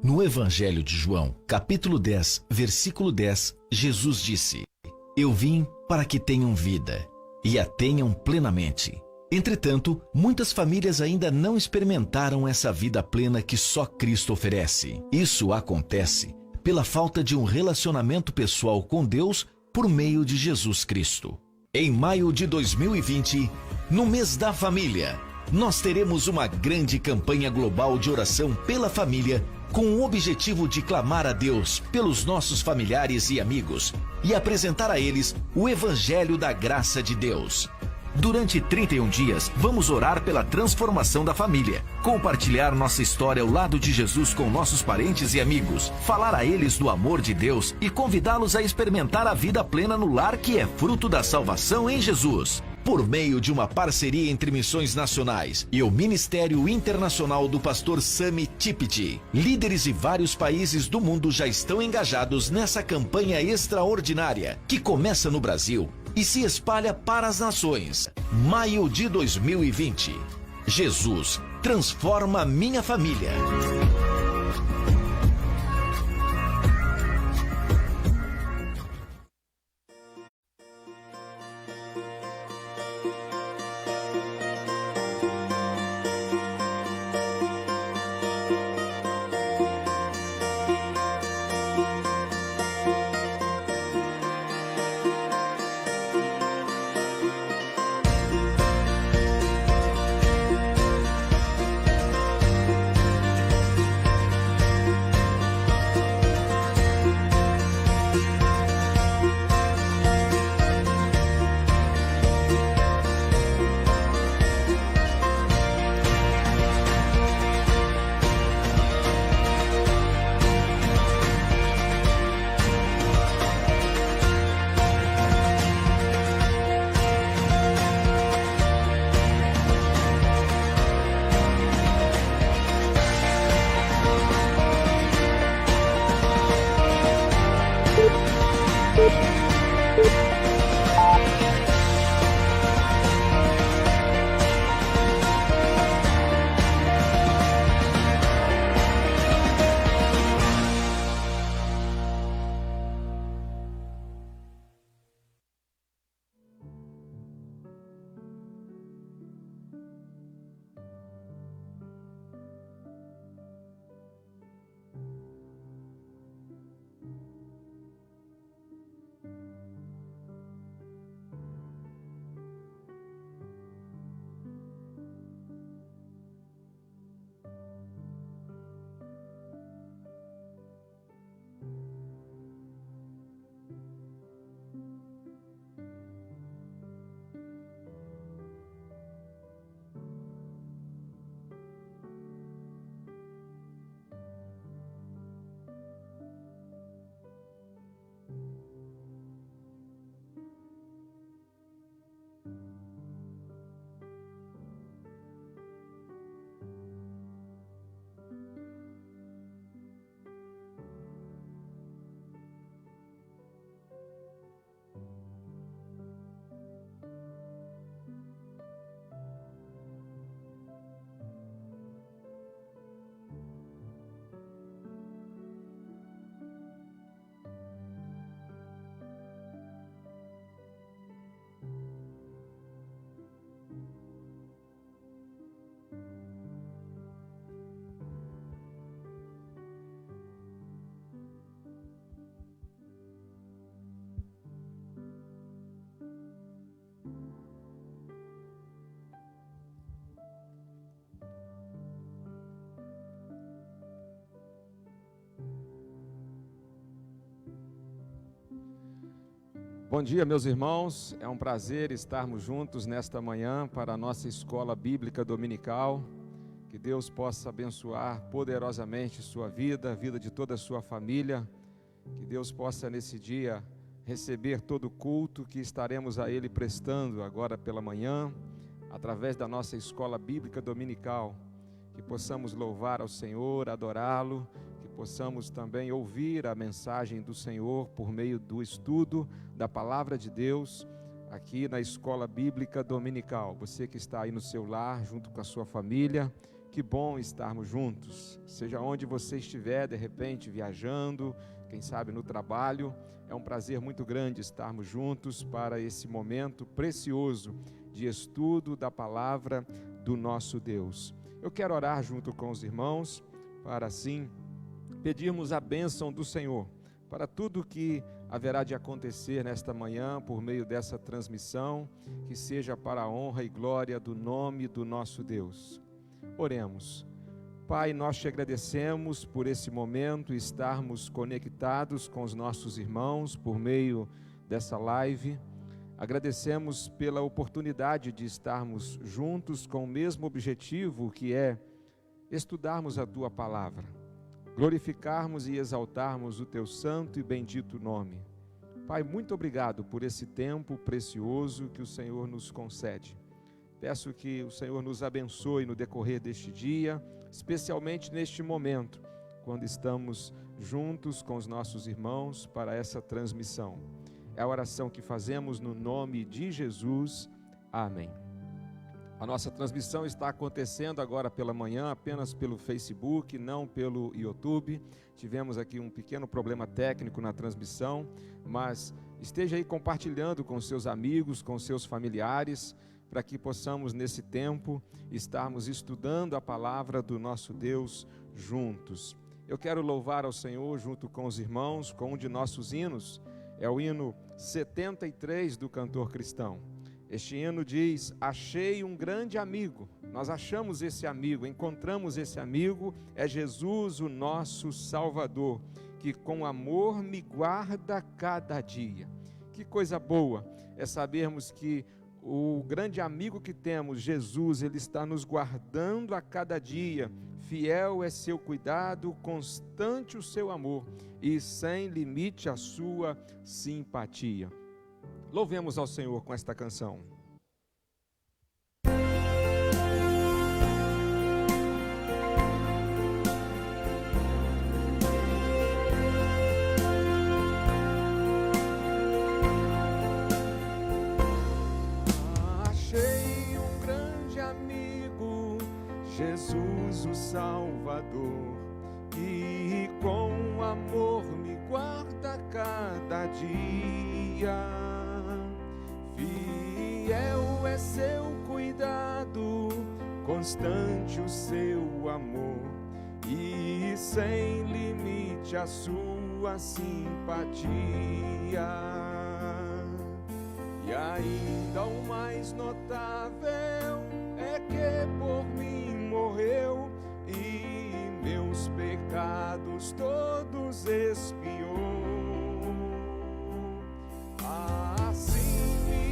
No Evangelho de João, capítulo 10, versículo 10, Jesus disse: Eu vim para que tenham vida, e a tenham plenamente. Entretanto, muitas famílias ainda não experimentaram essa vida plena que só Cristo oferece. Isso acontece pela falta de um relacionamento pessoal com Deus por meio de Jesus Cristo. Em maio de 2020, no mês da família, nós teremos uma grande campanha global de oração pela família, com o objetivo de clamar a Deus pelos nossos familiares e amigos e apresentar a eles o Evangelho da Graça de Deus. Durante 31 dias, vamos orar pela transformação da família, compartilhar nossa história ao lado de Jesus com nossos parentes e amigos, falar a eles do amor de Deus e convidá-los a experimentar a vida plena no lar que é fruto da salvação em Jesus. Por meio de uma parceria entre Missões Nacionais e o Ministério Internacional do Pastor Sami Tipiti, líderes de vários países do mundo já estão engajados nessa campanha extraordinária que começa no Brasil e se espalha para as nações. Maio de 2020. Jesus transforma minha família. Bom dia, meus irmãos. É um prazer estarmos juntos nesta manhã para a nossa escola bíblica dominical. Que Deus possa abençoar poderosamente sua vida, a vida de toda a sua família. Que Deus possa nesse dia receber todo o culto que estaremos a Ele prestando agora pela manhã, através da nossa escola bíblica dominical. Que possamos louvar ao Senhor, adorá-lo, que possamos também ouvir a mensagem do Senhor por meio do estudo da Palavra de Deus aqui na Escola Bíblica Dominical. Você que está aí no seu lar, junto com a sua família, Que bom estarmos juntos, seja onde você estiver, de repente viajando, quem sabe no trabalho. É um prazer muito grande estarmos juntos para esse momento precioso de estudo da palavra do nosso Deus. Eu quero orar junto com os irmãos para assim pedirmos a bênção do Senhor para tudo que haverá de acontecer nesta manhã por meio dessa transmissão, que seja para a honra e glória do nome do nosso Deus. Oremos. Pai, nós te agradecemos por esse momento, estarmos conectados com os nossos irmãos por meio dessa live. Agradecemos pela oportunidade de estarmos juntos com o mesmo objetivo, que é estudarmos a Tua Palavra, glorificarmos e exaltarmos o Teu santo e bendito nome. Pai, muito obrigado por esse tempo precioso que o Senhor nos concede. Peço que o Senhor nos abençoe no decorrer deste dia, especialmente neste momento, quando estamos juntos com os nossos irmãos para essa transmissão. É a oração que fazemos no nome de Jesus. Amém. A nossa transmissão está acontecendo agora pela manhã apenas pelo Facebook, não pelo YouTube. Tivemos aqui um pequeno problema técnico na transmissão, mas esteja aí compartilhando com seus amigos, com seus familiares, para que possamos nesse tempo estarmos estudando a palavra do nosso Deus juntos. Eu quero louvar ao Senhor junto com os irmãos, com um de nossos hinos, é o hino 73 do cantor cristão. Este hino diz: achei um grande amigo. Nós achamos esse amigo, encontramos esse amigo, é Jesus, o nosso Salvador, que com amor me guarda cada dia. Que coisa boa é sabermos que o grande amigo que temos, Jesus, Ele está nos guardando a cada dia. Fiel é seu cuidado, constante o seu amor e sem limite a sua simpatia. Louvemos ao Senhor com esta canção. Achei um grande amigo, Jesus o Salvador, que com amor me guarda cada dia. Fiel é seu cuidado, constante o seu amor e sem limite a sua simpatia. E ainda o mais notável é que por mim morreu e meus pecados todos expiou.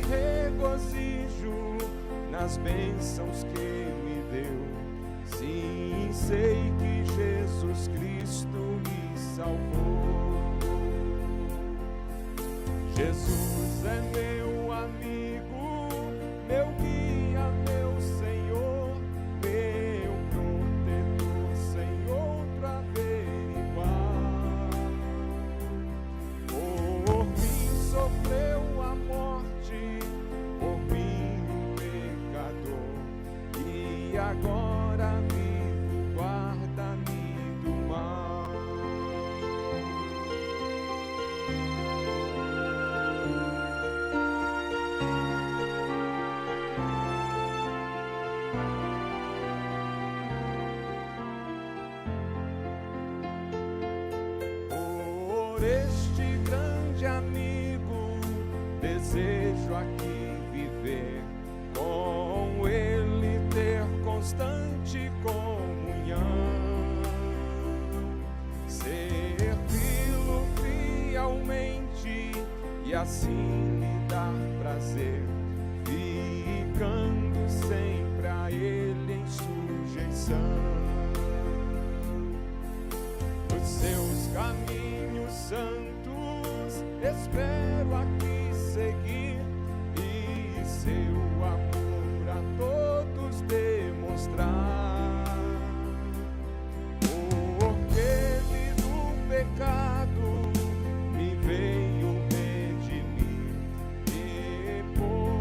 Regozijo nas bênçãos que me deu. Sim, sei que Jesus Cristo me salvou. Jesus é meu amigo, meu guia, meu Senhor, meu protetor, sem outro averiguar. Por mim sofreu a morte, por mim um pecador, e agora vivo, guarda-me do mal. Por este grande amigo desejo aqui viver, com ele ter constante comunhão, servi-lo fielmente e assim lhe dar prazer, ficando sempre a ele em sujeição. Os seus caminhos santos espero aqui seguir e seu amor a todos demonstrar. Porque vi do pecado me veio redimir, depois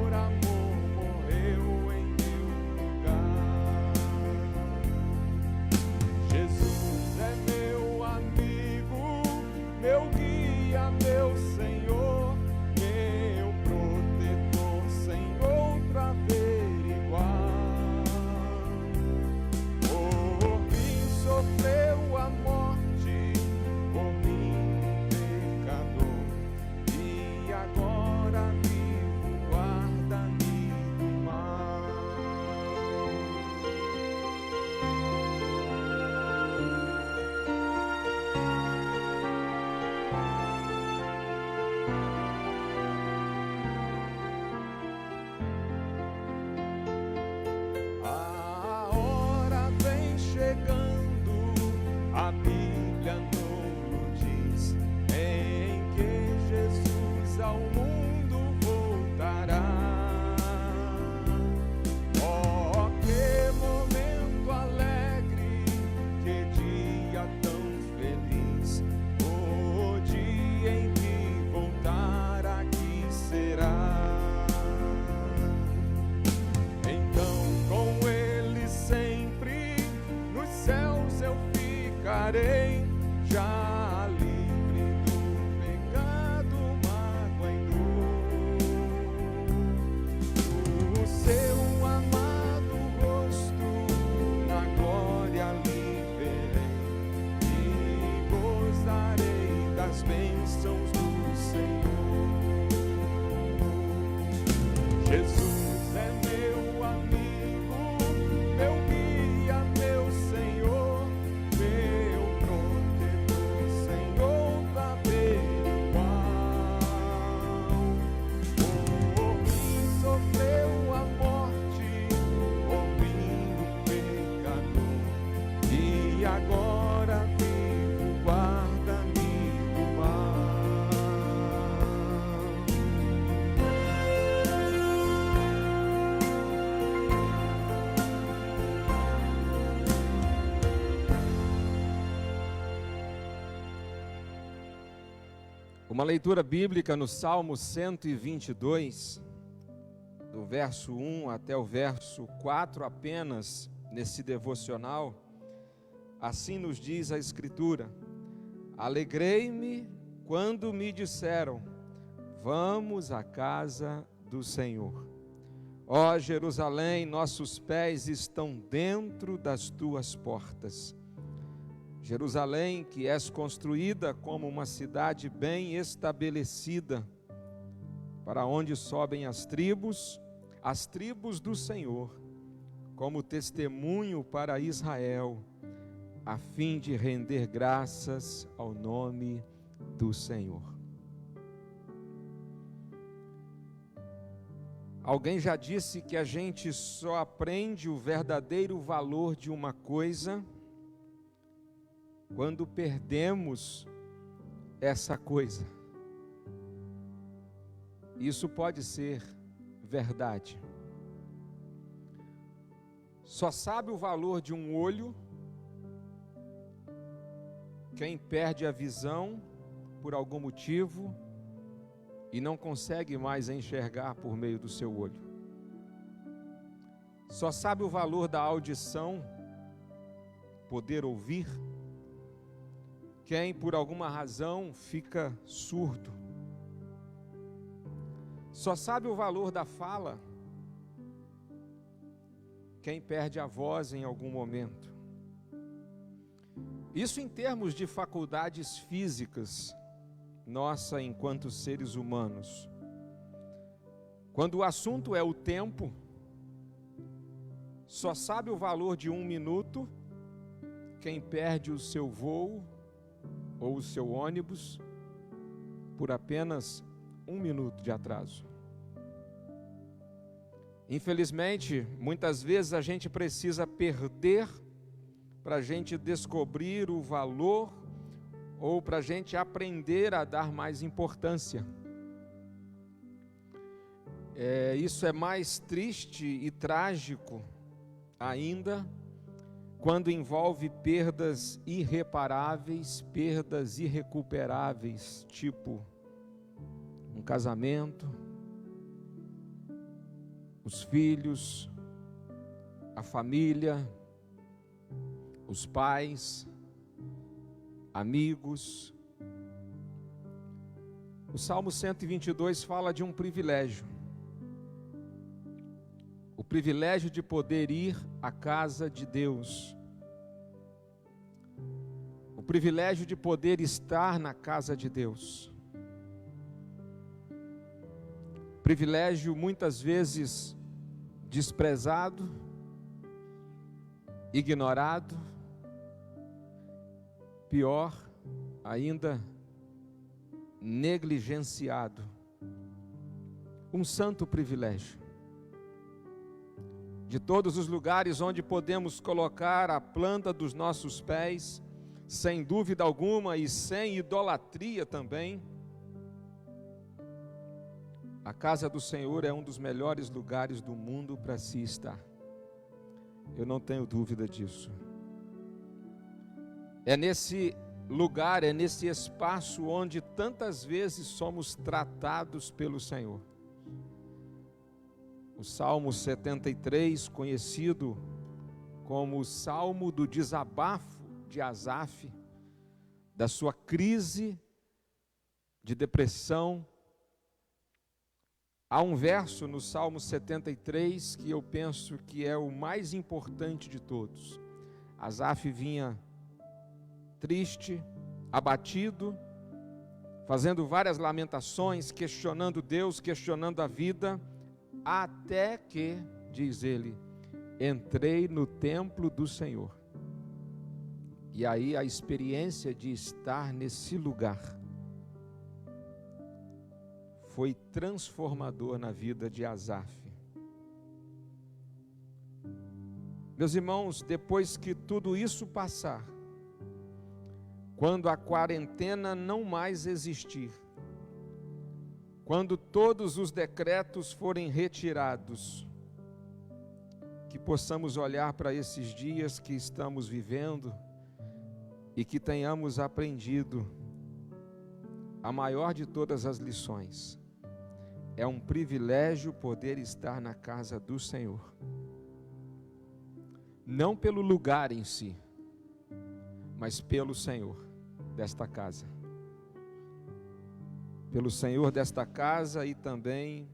Uma leitura bíblica no Salmo 122, do verso 1 até o verso 4 apenas, nesse devocional. Assim nos diz a Escritura: alegrei-me quando me disseram, vamos à casa do Senhor. Ó Jerusalém, nossos pés estão dentro das tuas portas. Jerusalém, que és construída como uma cidade bem estabelecida, para onde sobem as tribos do Senhor, como testemunho para Israel, a fim de render graças ao nome do Senhor. Alguém já disse que a gente só aprende o verdadeiro valor de uma coisa quando perdemos essa coisa. Isso pode ser verdade. Só sabe o valor de um olho quem perde a visão por algum motivo e não consegue mais enxergar por meio do seu olho. Só sabe o valor da audição, poder ouvir, quem por alguma razão fica surdo. Só sabe o valor da fala quem perde a voz em algum momento. Isso em termos de faculdades físicas, nossa enquanto seres humanos. Quando o assunto é o tempo, só sabe o valor de 1 minuto quem perde o seu voo ou o seu ônibus por apenas 1 minuto de atraso. Infelizmente, muitas vezes a gente precisa perder para a gente descobrir o valor ou para a gente aprender a dar mais importância. Isso é mais triste e trágico ainda quando envolve perdas irreparáveis, perdas irrecuperáveis, tipo um casamento, os filhos, a família, os pais, amigos. O Salmo 122 fala de um privilégio. O privilégio de poder ir à casa de Deus. O privilégio de poder estar na casa de Deus. Privilégio muitas vezes desprezado, ignorado, pior ainda, negligenciado. Um santo privilégio. De todos os lugares onde podemos colocar a planta dos nossos pés, sem dúvida alguma e sem idolatria também, a casa do Senhor é um dos melhores lugares do mundo para se estar. Eu não tenho dúvida disso. É nesse lugar, é nesse espaço onde tantas vezes somos tratados pelo Senhor. O Salmo 73, conhecido como o Salmo do desabafo de Asaf, da sua crise de depressão. Há um verso no Salmo 73 que eu penso que é o mais importante de todos. Asaf vinha triste, abatido, fazendo várias lamentações, questionando Deus, questionando a vida, até que, diz ele, entrei no templo do Senhor. E aí a experiência de estar nesse lugar foi transformador na vida de Asaf. Meus irmãos, depois que tudo isso passar, quando a quarentena não mais existir, quando todos os decretos forem retirados, que possamos olhar para esses dias que estamos vivendo e que tenhamos aprendido a maior de todas as lições. É um privilégio poder estar na casa do Senhor. Não pelo lugar em si, mas pelo Senhor desta casa. Pelo Senhor desta casa e também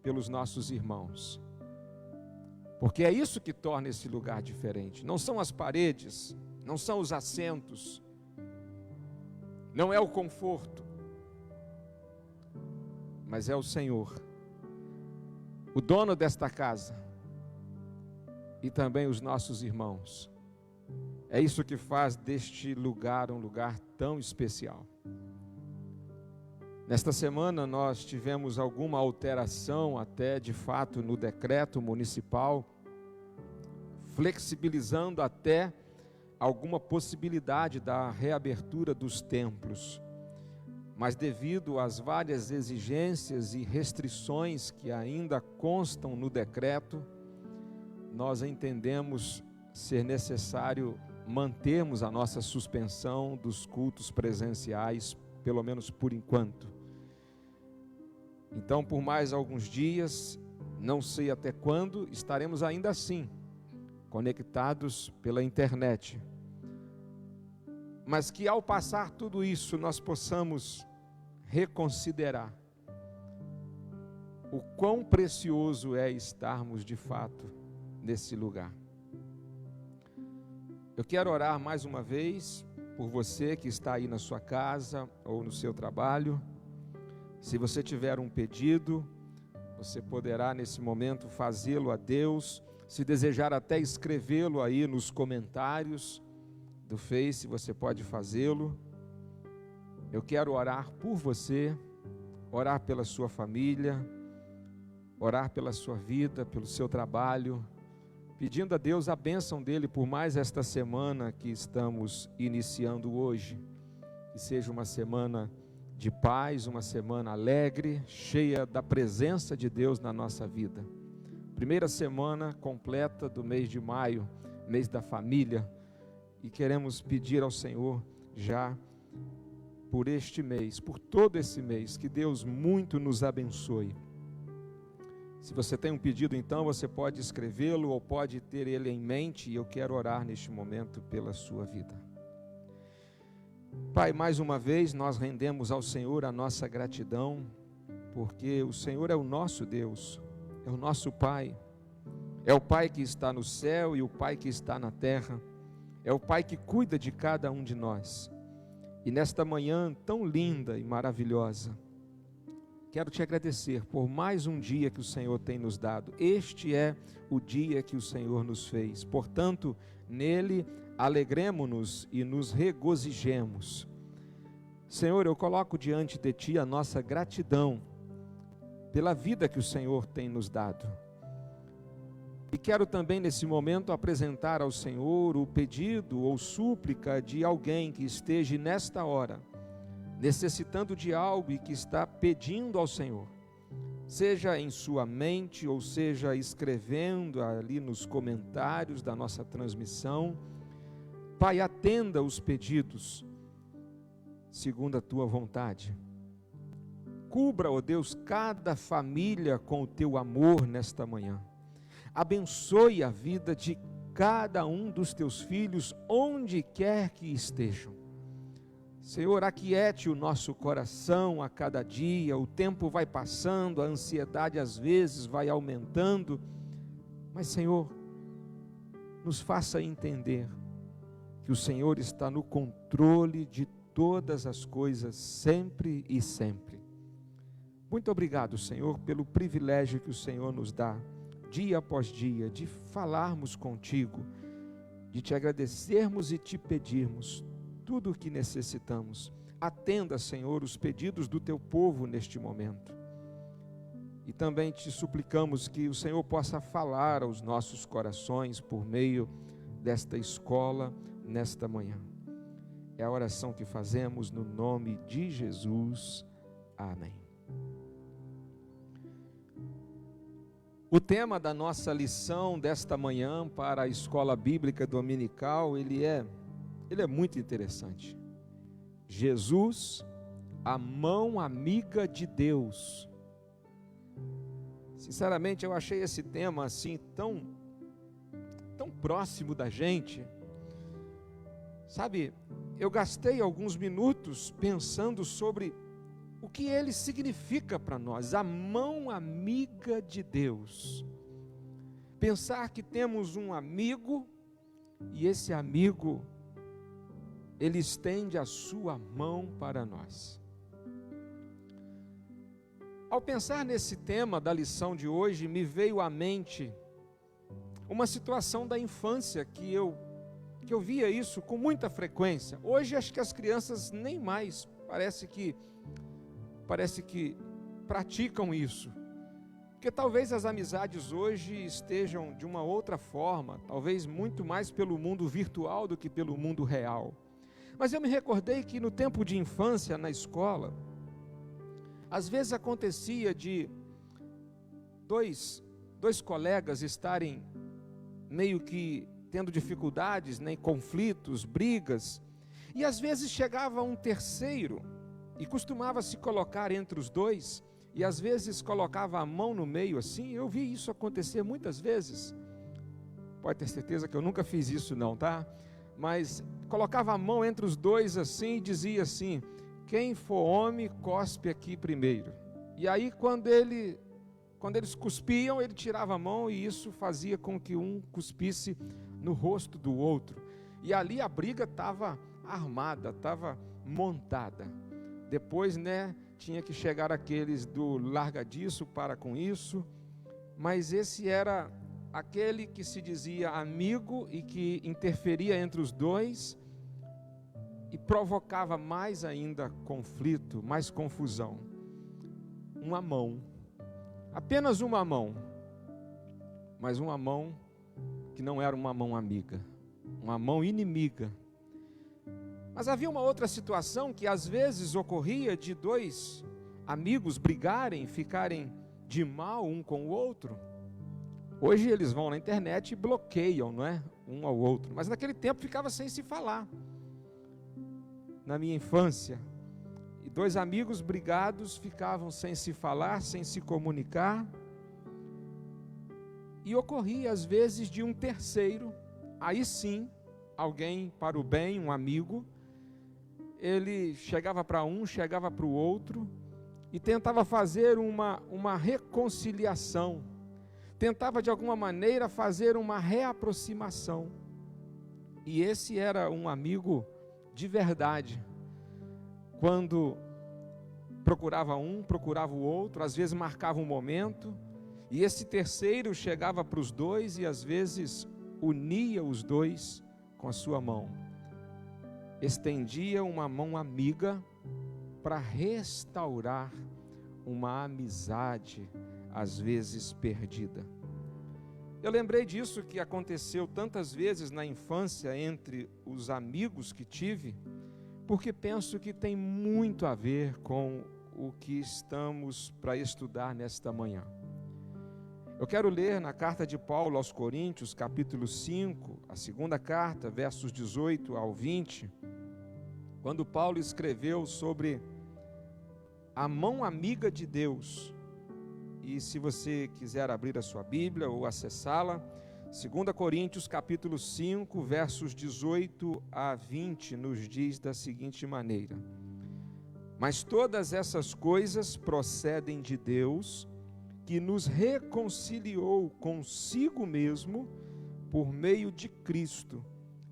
pelos nossos irmãos. Porque é isso que torna esse lugar diferente. Não são as paredes, não são os assentos, não é o conforto, mas é o Senhor, o dono desta casa e também os nossos irmãos. É isso que faz deste lugar um lugar tão especial. Nesta semana nós tivemos alguma alteração até de fato no decreto municipal, flexibilizando até alguma possibilidade da reabertura dos templos. Mas devido às várias exigências e restrições que ainda constam no decreto, nós entendemos ser necessário mantermos a nossa suspensão dos cultos presenciais, pelo menos por enquanto. Então, por mais alguns dias, não sei até quando, estaremos ainda assim, conectados pela internet. Mas que ao passar tudo isso, nós possamos reconsiderar o quão precioso é estarmos de fato nesse lugar. Eu quero orar mais uma vez por você que está aí na sua casa ou no seu trabalho. Se você tiver um pedido, você poderá nesse momento fazê-lo a Deus. Se desejar até escrevê-lo aí nos comentários do Face, você pode fazê-lo. Eu quero orar por você, orar pela sua família, orar pela sua vida, pelo seu trabalho, pedindo a Deus a bênção dele por mais esta semana que estamos iniciando hoje. Que seja uma semana de paz, uma semana alegre, cheia da presença de Deus na nossa vida. Primeira semana completa do mês de maio, mês da família, e queremos pedir ao Senhor já por este mês, por todo esse mês, que Deus muito nos abençoe. Se você tem um pedido, então você pode escrevê-lo ou pode ter ele em mente, e eu quero orar neste momento pela sua vida. Pai, mais uma vez nós rendemos ao Senhor a nossa gratidão, porque o Senhor é o nosso Deus, é o nosso Pai, é o Pai que está no céu e o Pai que está na terra, é o Pai que cuida de cada um de nós. E nesta manhã tão linda e maravilhosa, quero te agradecer por mais um dia que o Senhor tem nos dado. Este é o dia que o Senhor nos fez, portanto, nele alegremo-nos e nos regozijemos. Senhor, eu coloco diante de Ti a nossa gratidão pela vida que o Senhor tem nos dado. E quero também nesse momento apresentar ao Senhor o pedido ou súplica de alguém que esteja nesta hora necessitando de algo e que está pedindo ao Senhor, seja em sua mente ou seja escrevendo ali nos comentários da nossa transmissão. Pai, atenda os pedidos segundo a Tua vontade. Cubra, ó Deus, cada família com o Teu amor nesta manhã. Abençoe a vida de cada um dos Teus filhos, onde quer que estejam. Senhor, aquiete o nosso coração a cada dia. O tempo vai passando, a ansiedade às vezes vai aumentando, mas Senhor, nos faça entender que o Senhor está no controle de todas as coisas, sempre e sempre. Muito obrigado, Senhor, pelo privilégio que o Senhor nos dá, dia após dia, de falarmos contigo, de te agradecermos e te pedirmos tudo o que necessitamos. Atenda, Senhor, os pedidos do teu povo neste momento. E também te suplicamos que o Senhor possa falar aos nossos corações por meio desta escola nesta manhã. É a oração que fazemos no nome de Jesus. Amém. O tema da nossa lição desta manhã para a escola bíblica dominical, ele é muito interessante. Jesus, a mão amiga de Deus. Sinceramente, eu achei esse tema assim tão próximo da gente. Sabe, eu gastei alguns minutos pensando sobre o que ele significa para nós, a mão amiga de Deus. Pensar que temos um amigo e esse amigo, ele estende a sua mão para nós. Ao pensar nesse tema da lição de hoje, me veio à mente uma situação da infância que eu via isso com muita frequência. Hoje acho que as crianças nem mais parece que praticam isso. Porque talvez as amizades hoje estejam de uma outra forma, talvez muito mais pelo mundo virtual do que pelo mundo real. Mas eu me recordei que no tempo de infância, na escola, às vezes acontecia de dois colegas estarem meio que tendo dificuldades, né, conflitos, brigas, e às vezes chegava um terceiro e costumava se colocar entre os dois, e às vezes colocava a mão no meio assim. Eu vi isso acontecer muitas vezes. Pode ter certeza que eu nunca fiz isso não, tá? Mas colocava a mão entre os dois assim e dizia assim: quem for homem, cospe aqui primeiro. E aí quando eles cuspiam, ele tirava a mão, e isso fazia com que um cuspisse no rosto do outro. E ali a briga estava armada, estava montada. Depois, né, tinha que chegar aqueles do larga disso, para com isso. Mas esse era aquele que se dizia amigo e que interferia entre os dois e provocava mais ainda conflito, mais confusão. Uma mão, apenas uma mão, mas uma mão que não era uma mão amiga, uma mão inimiga. Mas havia uma outra situação que às vezes ocorria de dois amigos brigarem, ficarem de mal um com o outro. Hoje eles vão na internet e bloqueiam, não é? Um ao outro, mas naquele tempo ficava sem se falar. Na minha infância, e dois amigos brigados ficavam sem se falar, sem se comunicar, e ocorria às vezes de um terceiro, aí sim, alguém para o bem, um amigo, ele chegava para um, chegava para o outro, e tentava fazer uma reconciliação, tentava de alguma maneira fazer uma reaproximação, e esse era um amigo de verdade. Quando procurava um, procurava o outro, às vezes marcava um momento, e esse terceiro chegava para os dois e às vezes unia os dois com a sua mão, estendia uma mão amiga para restaurar uma amizade às vezes perdida. Eu lembrei disso que aconteceu tantas vezes na infância entre os amigos que tive, porque penso que tem muito a ver com o que estamos para estudar nesta manhã. Eu quero ler na carta de Paulo aos Coríntios, capítulo 5, a segunda carta, versos 18 ao 20, quando Paulo escreveu sobre a mão amiga de Deus. E se você quiser abrir a sua Bíblia ou acessá-la, 2 Coríntios capítulo 5, versos 18 a 20, nos diz da seguinte maneira: mas todas essas coisas procedem de Deus, que nos reconciliou consigo mesmo por meio de Cristo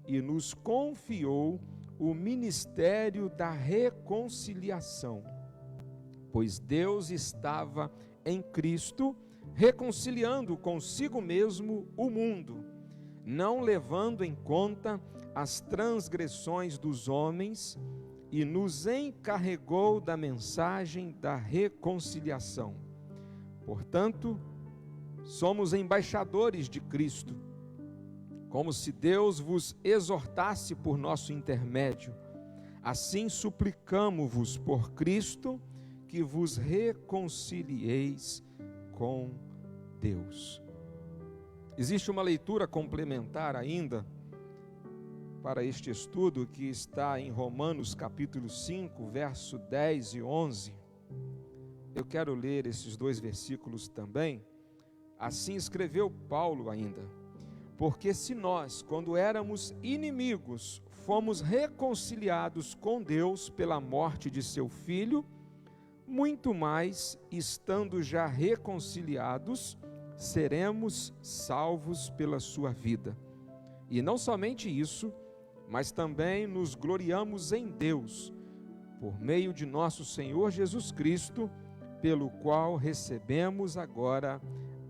e nos confiou o ministério da reconciliação. Pois Deus estava em Cristo, reconciliando consigo mesmo o mundo, não levando em conta as transgressões dos homens, e nos encarregou da mensagem da reconciliação. Portanto, somos embaixadores de Cristo, como se Deus vos exortasse por nosso intermédio. Assim suplicamo-vos por Cristo, que vos reconcilieis com Deus. Existe uma leitura complementar ainda, para este estudo que está em Romanos capítulo 5, verso 10 e 11. Eu quero ler esses dois versículos também. Assim escreveu Paulo ainda: porque se nós, quando éramos inimigos, fomos reconciliados com Deus pela morte de seu Filho, muito mais, estando já reconciliados, seremos salvos pela sua vida. E não somente isso, mas também nos gloriamos em Deus, por meio de nosso Senhor Jesus Cristo, pelo qual recebemos agora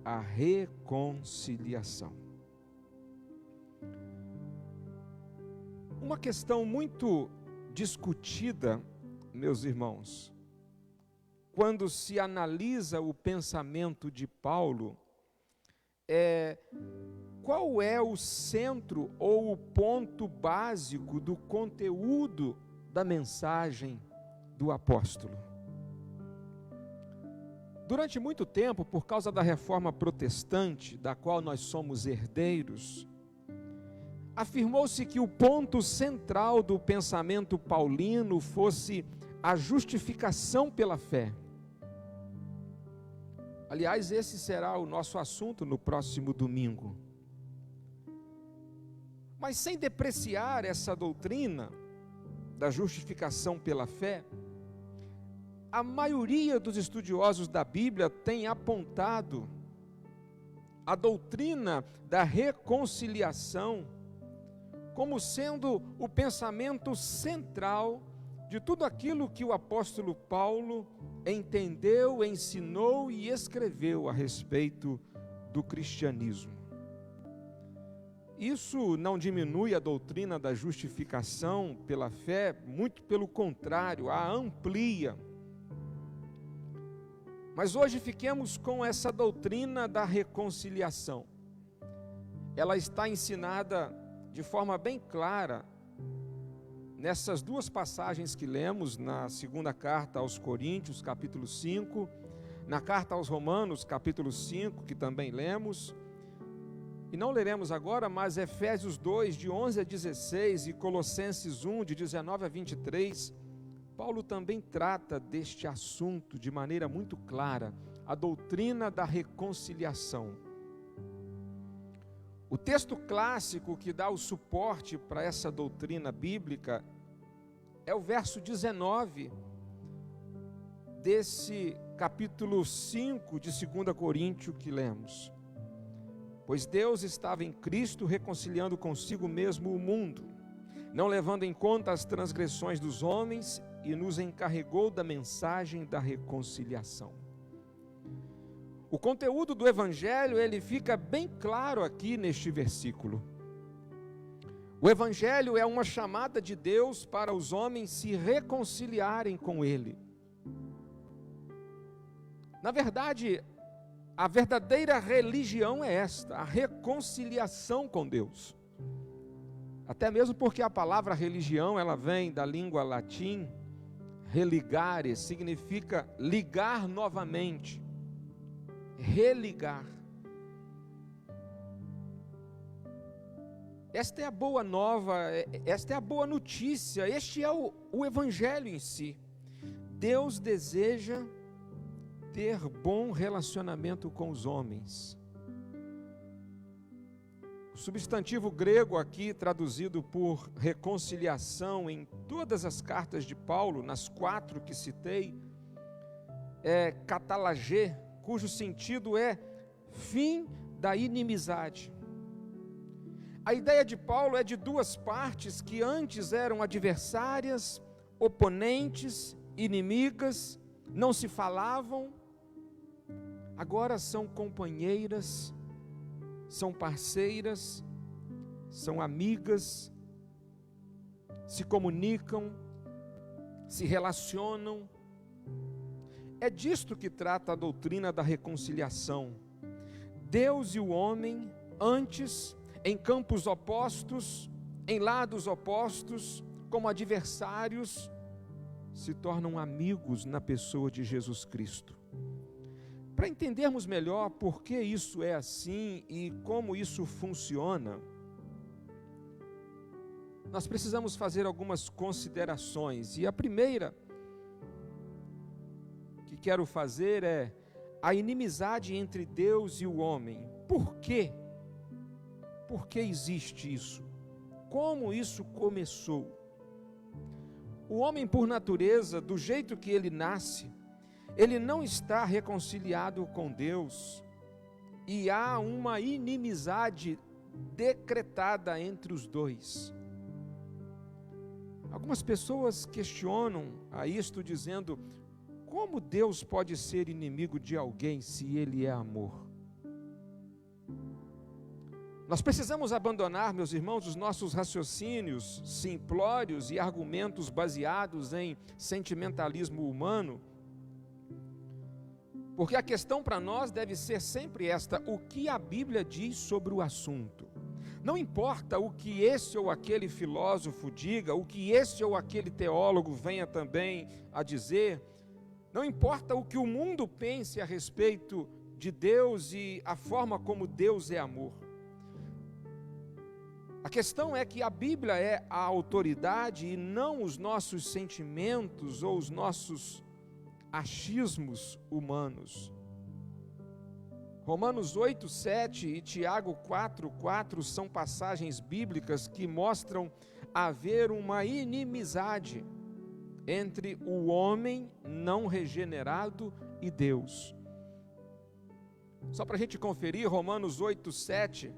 a reconciliação. Uma questão muito discutida, meus irmãos, quando se analisa o pensamento de Paulo, qual é o centro ou o ponto básico do conteúdo da mensagem do apóstolo? Durante muito tempo, por causa da reforma protestante, da qual nós somos herdeiros, afirmou-se que o ponto central do pensamento paulino fosse a justificação pela fé. Aliás, esse será o nosso assunto no próximo domingo. Mas sem depreciar essa doutrina da justificação pela fé, a maioria dos estudiosos da Bíblia tem apontado a doutrina da reconciliação como sendo o pensamento central de tudo aquilo que o apóstolo Paulo entendeu, ensinou e escreveu a respeito do cristianismo. Isso não diminui a doutrina da justificação pela fé, muito pelo contrário, a amplia. Mas hoje fiquemos com essa doutrina da reconciliação. Ela está ensinada de forma bem clara nessas duas passagens que lemos, na segunda carta aos Coríntios, capítulo 5, na carta aos Romanos, capítulo 5, que também lemos, e não leremos agora, mas Efésios 2, de 11 a 16, e Colossenses 1, de 19 a 23, Paulo também trata deste assunto de maneira muito clara, a doutrina da reconciliação. O texto clássico que dá o suporte para essa doutrina bíblica é o verso 19 desse capítulo 5 de 2 Coríntios que lemos. Pois Deus estava em Cristo reconciliando consigo mesmo o mundo, não levando em conta as transgressões dos homens, e nos encarregou da mensagem da reconciliação. O conteúdo do Evangelho, ele fica bem claro aqui neste versículo. O Evangelho é uma chamada de Deus para os homens se reconciliarem com Ele. Na verdade, a verdadeira religião é esta, a reconciliação com Deus. Até mesmo porque a palavra religião, ela vem da língua latim, religare, significa ligar novamente, religar. Esta é a boa nova, esta é a boa notícia, este é o Evangelho em si. Deus deseja ter bom relacionamento com os homens. O substantivo grego aqui, traduzido por reconciliação em todas as cartas de Paulo, nas 4 que citei, é katalagê, cujo sentido é fim da inimizade. A ideia de Paulo é de duas partes que antes eram adversárias, oponentes, inimigas, não se falavam, agora são companheiras, são parceiras, são amigas, se comunicam, se relacionam. É disto que trata a doutrina da reconciliação. Deus e o homem, antes, em campos opostos, em lados opostos, como adversários, se tornam amigos na pessoa de Jesus Cristo. Para entendermos melhor por que isso é assim e como isso funciona, nós precisamos fazer algumas considerações. E a primeira que quero fazer é a inimizade entre Deus e o homem. Por quê? Por que existe isso? Como isso começou? O homem, por natureza, do jeito que ele nasce, ele não está reconciliado com Deus, e há uma inimizade decretada entre os dois. Algumas pessoas questionam a isto dizendo: como Deus pode ser inimigo de alguém se Ele é amor? Nós precisamos abandonar, meus irmãos, os nossos raciocínios simplórios e argumentos baseados em sentimentalismo humano, porque a questão para nós deve ser sempre esta: o que a Bíblia diz sobre o assunto? Não importa o que esse ou aquele filósofo diga, o que esse ou aquele teólogo venha também a dizer, não importa o que o mundo pense a respeito de Deus e a forma como Deus é amor. A questão é que a Bíblia é a autoridade e não os nossos sentimentos ou os nossos achismos humanos. Romanos 8:7 e Tiago 4:4 são passagens bíblicas que mostram haver uma inimizade entre o homem não regenerado e Deus. Só para a gente conferir, Romanos 8:7,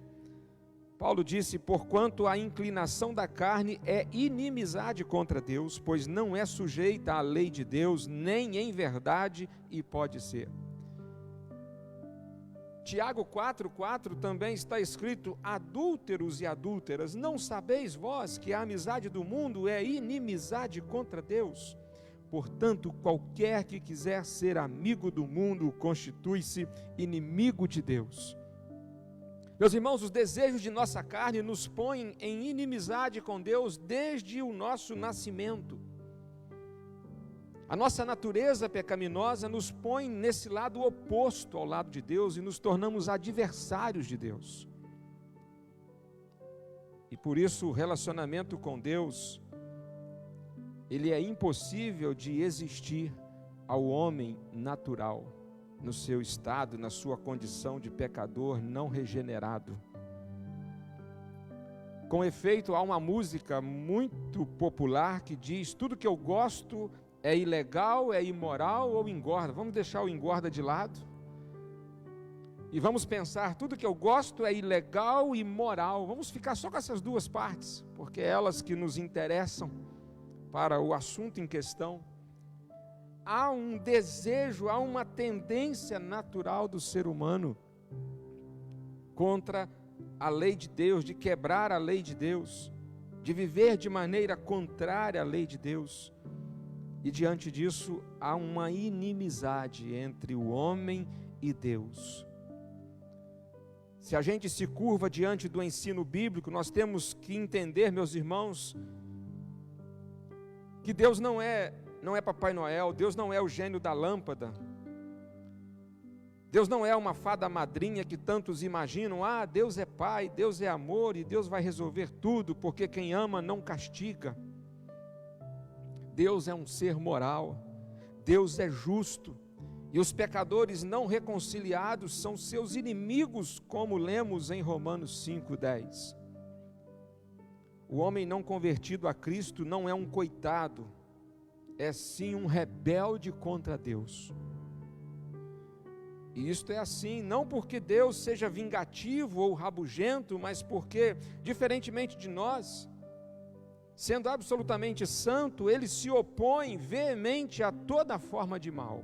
Paulo disse: porquanto a inclinação da carne é inimizade contra Deus, pois não é sujeita à lei de Deus, nem em verdade e pode ser. Tiago 4:4 também está escrito: adúlteros e adúlteras, não sabeis vós que a amizade do mundo é inimizade contra Deus? Portanto, qualquer que quiser ser amigo do mundo constitui-se inimigo de Deus. Meus irmãos, os desejos de nossa carne nos põem em inimizade com Deus desde o nosso nascimento. A nossa natureza pecaminosa nos põe nesse lado oposto ao lado de Deus e nos tornamos adversários de Deus. E por isso o relacionamento com Deus, ele é impossível de existir ao homem natural, no seu estado, na sua condição de pecador não regenerado. Com efeito, há uma música muito popular que diz: tudo que eu gosto é ilegal, é imoral ou engorda. Vamos deixar o engorda de lado e vamos pensar: tudo que eu gosto é ilegal e imoral. Vamos ficar só com essas duas partes, porque é elas que nos interessam para o assunto em questão. Há um desejo, há uma tendência natural do ser humano contra a lei de Deus, de quebrar a lei de Deus, de viver de maneira contrária à lei de Deus. E diante disso, há uma inimizade entre o homem e Deus. Se a gente se curva diante do ensino bíblico, nós temos que entender, meus irmãos, que Deus não é Papai Noel, Deus não é o gênio da lâmpada, Deus não é uma fada madrinha que tantos imaginam. Deus é Pai, Deus é amor e Deus vai resolver tudo, porque quem ama não castiga. Deus é um ser moral, Deus é justo, e os pecadores não reconciliados são seus inimigos, como lemos em Romanos 5:10. O homem não convertido a Cristo não é um coitado, é sim um rebelde contra Deus. E isto é assim, não porque Deus seja vingativo ou rabugento, mas porque, diferentemente de nós, sendo absolutamente santo, Ele se opõe veemente a toda forma de mal.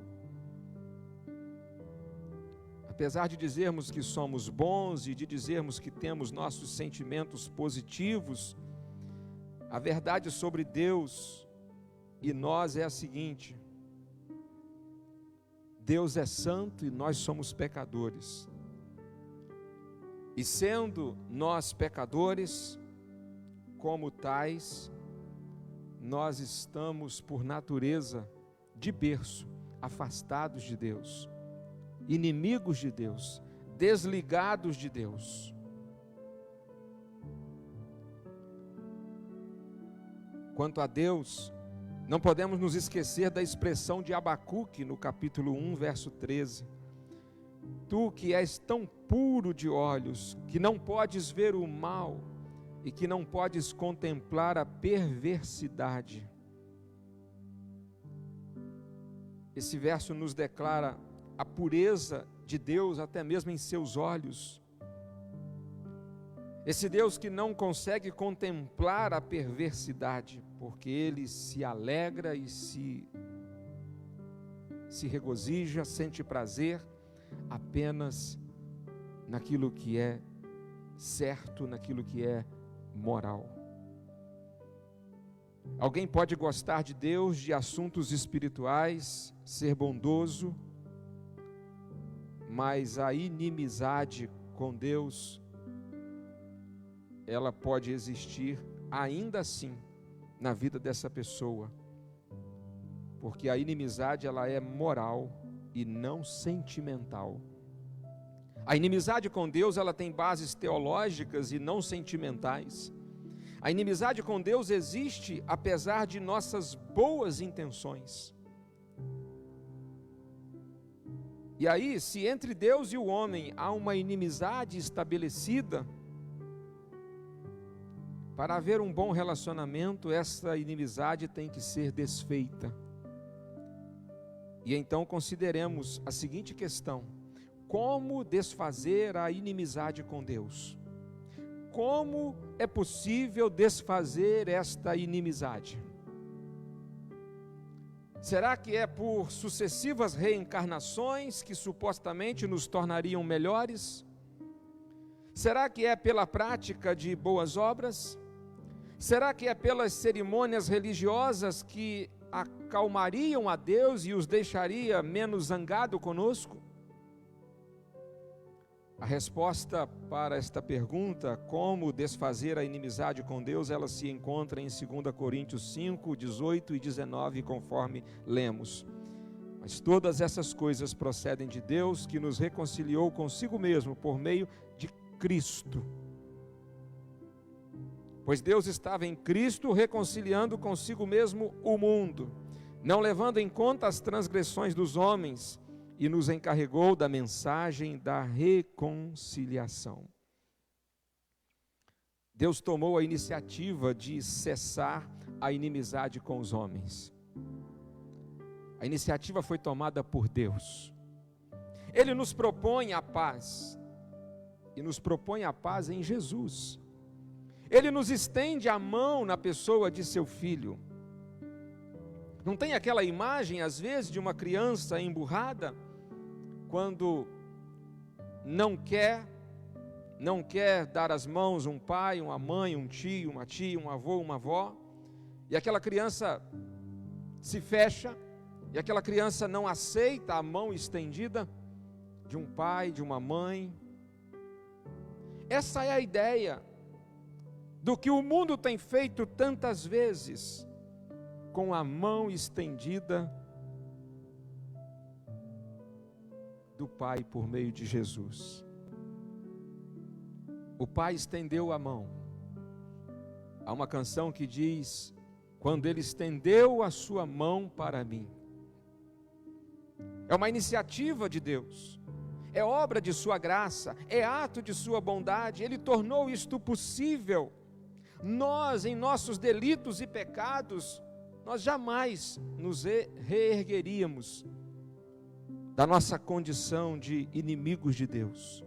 Apesar de dizermos que somos bons e de dizermos que temos nossos sentimentos positivos, a verdade sobre Deus e nós é a seguinte: Deus é santo e nós somos pecadores. E sendo nós pecadores, como tais, nós estamos por natureza, de berço, afastados de Deus, inimigos de Deus, desligados de Deus. Quanto a Deus, não podemos nos esquecer da expressão de Abacuque no capítulo 1, verso 13. Tu que és tão puro de olhos, que não podes ver o mal e que não podes contemplar a perversidade. Esse verso nos declara a pureza de Deus até mesmo em seus olhos. Esse Deus que não consegue contemplar a perversidade, porque Ele se alegra e se regozija, sente prazer apenas naquilo que é certo, naquilo que é moral. Alguém pode gostar de Deus, de assuntos espirituais, ser bondoso, mas a inimizade com Deus, ela pode existir ainda assim na vida dessa pessoa, porque a inimizade ela é moral e não sentimental. A inimizade com Deus ela tem bases teológicas e não sentimentais. A inimizade com Deus existe apesar de nossas boas intenções. E aí, se entre Deus e o homem há uma inimizade estabelecida, para haver um bom relacionamento, essa inimizade tem que ser desfeita. E então consideremos a seguinte questão: como desfazer a inimizade com Deus? Como é possível desfazer esta inimizade? Será que é por sucessivas reencarnações que supostamente nos tornariam melhores? Será que é pela prática de boas obras? Será que é pelas cerimônias religiosas que acalmariam a Deus e os deixaria menos zangado conosco? A resposta para esta pergunta, como desfazer a inimizade com Deus, ela se encontra em 2 Coríntios 5, 18 e 19, conforme lemos. Mas todas essas coisas procedem de Deus, que nos reconciliou consigo mesmo por meio de Cristo. Pois Deus estava em Cristo reconciliando consigo mesmo o mundo, não levando em conta as transgressões dos homens, e nos encarregou da mensagem da reconciliação. Deus tomou a iniciativa de cessar a inimizade com os homens. A iniciativa foi tomada por Deus. Ele nos propõe a paz, e nos propõe a paz em Jesus. Ele nos estende a mão na pessoa de seu Filho. Não tem aquela imagem, às vezes, de uma criança emburrada, quando não quer dar as mãos um pai, uma mãe, um tio, uma tia, um avô, uma avó, e aquela criança se fecha, e aquela criança não aceita a mão estendida de um pai, de uma mãe. Essa é a ideia do que o mundo tem feito tantas vezes com a mão estendida do Pai por meio de Jesus. O Pai estendeu a mão. Há uma canção que diz: quando Ele estendeu a sua mão para mim. É uma iniciativa de Deus, é obra de sua graça, é ato de sua bondade. Ele tornou isto possível. Nós, em nossos delitos e pecados, nós jamais nos reergueríamos da nossa condição de inimigos de Deus.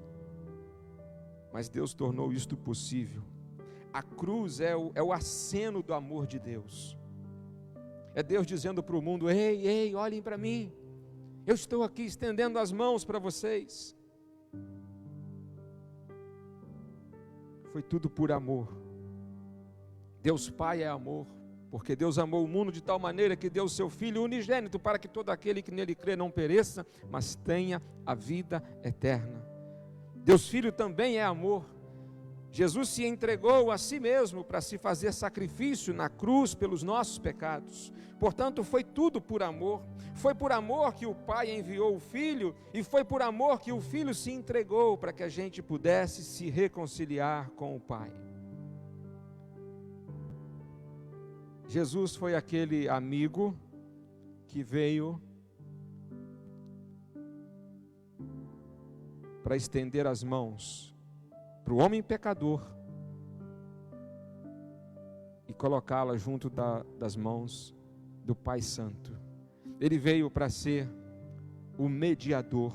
Mas Deus tornou isto possível. A cruz é o aceno do amor de Deus. É Deus dizendo para o mundo: ei, olhem para mim. Eu estou aqui estendendo as mãos para vocês. Foi tudo por amor. Deus Pai é amor, porque Deus amou o mundo de tal maneira que deu o seu Filho unigênito para que todo aquele que nele crê não pereça, mas tenha a vida eterna. Deus Filho também é amor. Jesus se entregou a si mesmo para se fazer sacrifício na cruz pelos nossos pecados. Portanto, foi tudo por amor. Foi por amor que o Pai enviou o Filho, e foi por amor que o Filho se entregou para que a gente pudesse se reconciliar com o Pai. Jesus foi aquele amigo que veio para estender as mãos para o homem pecador e colocá-la junto das mãos do Pai Santo. Ele veio para ser o mediador,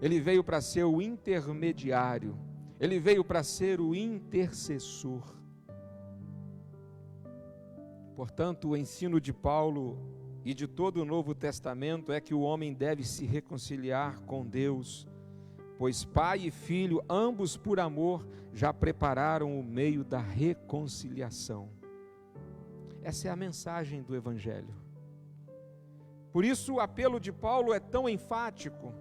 ele veio para ser o intermediário, ele veio para ser o intercessor. Portanto, o ensino de Paulo e de todo o Novo Testamento é que o homem deve se reconciliar com Deus, pois pai e filho, ambos por amor, já prepararam o meio da reconciliação. Essa é a mensagem do Evangelho. Por isso o apelo de Paulo é tão enfático.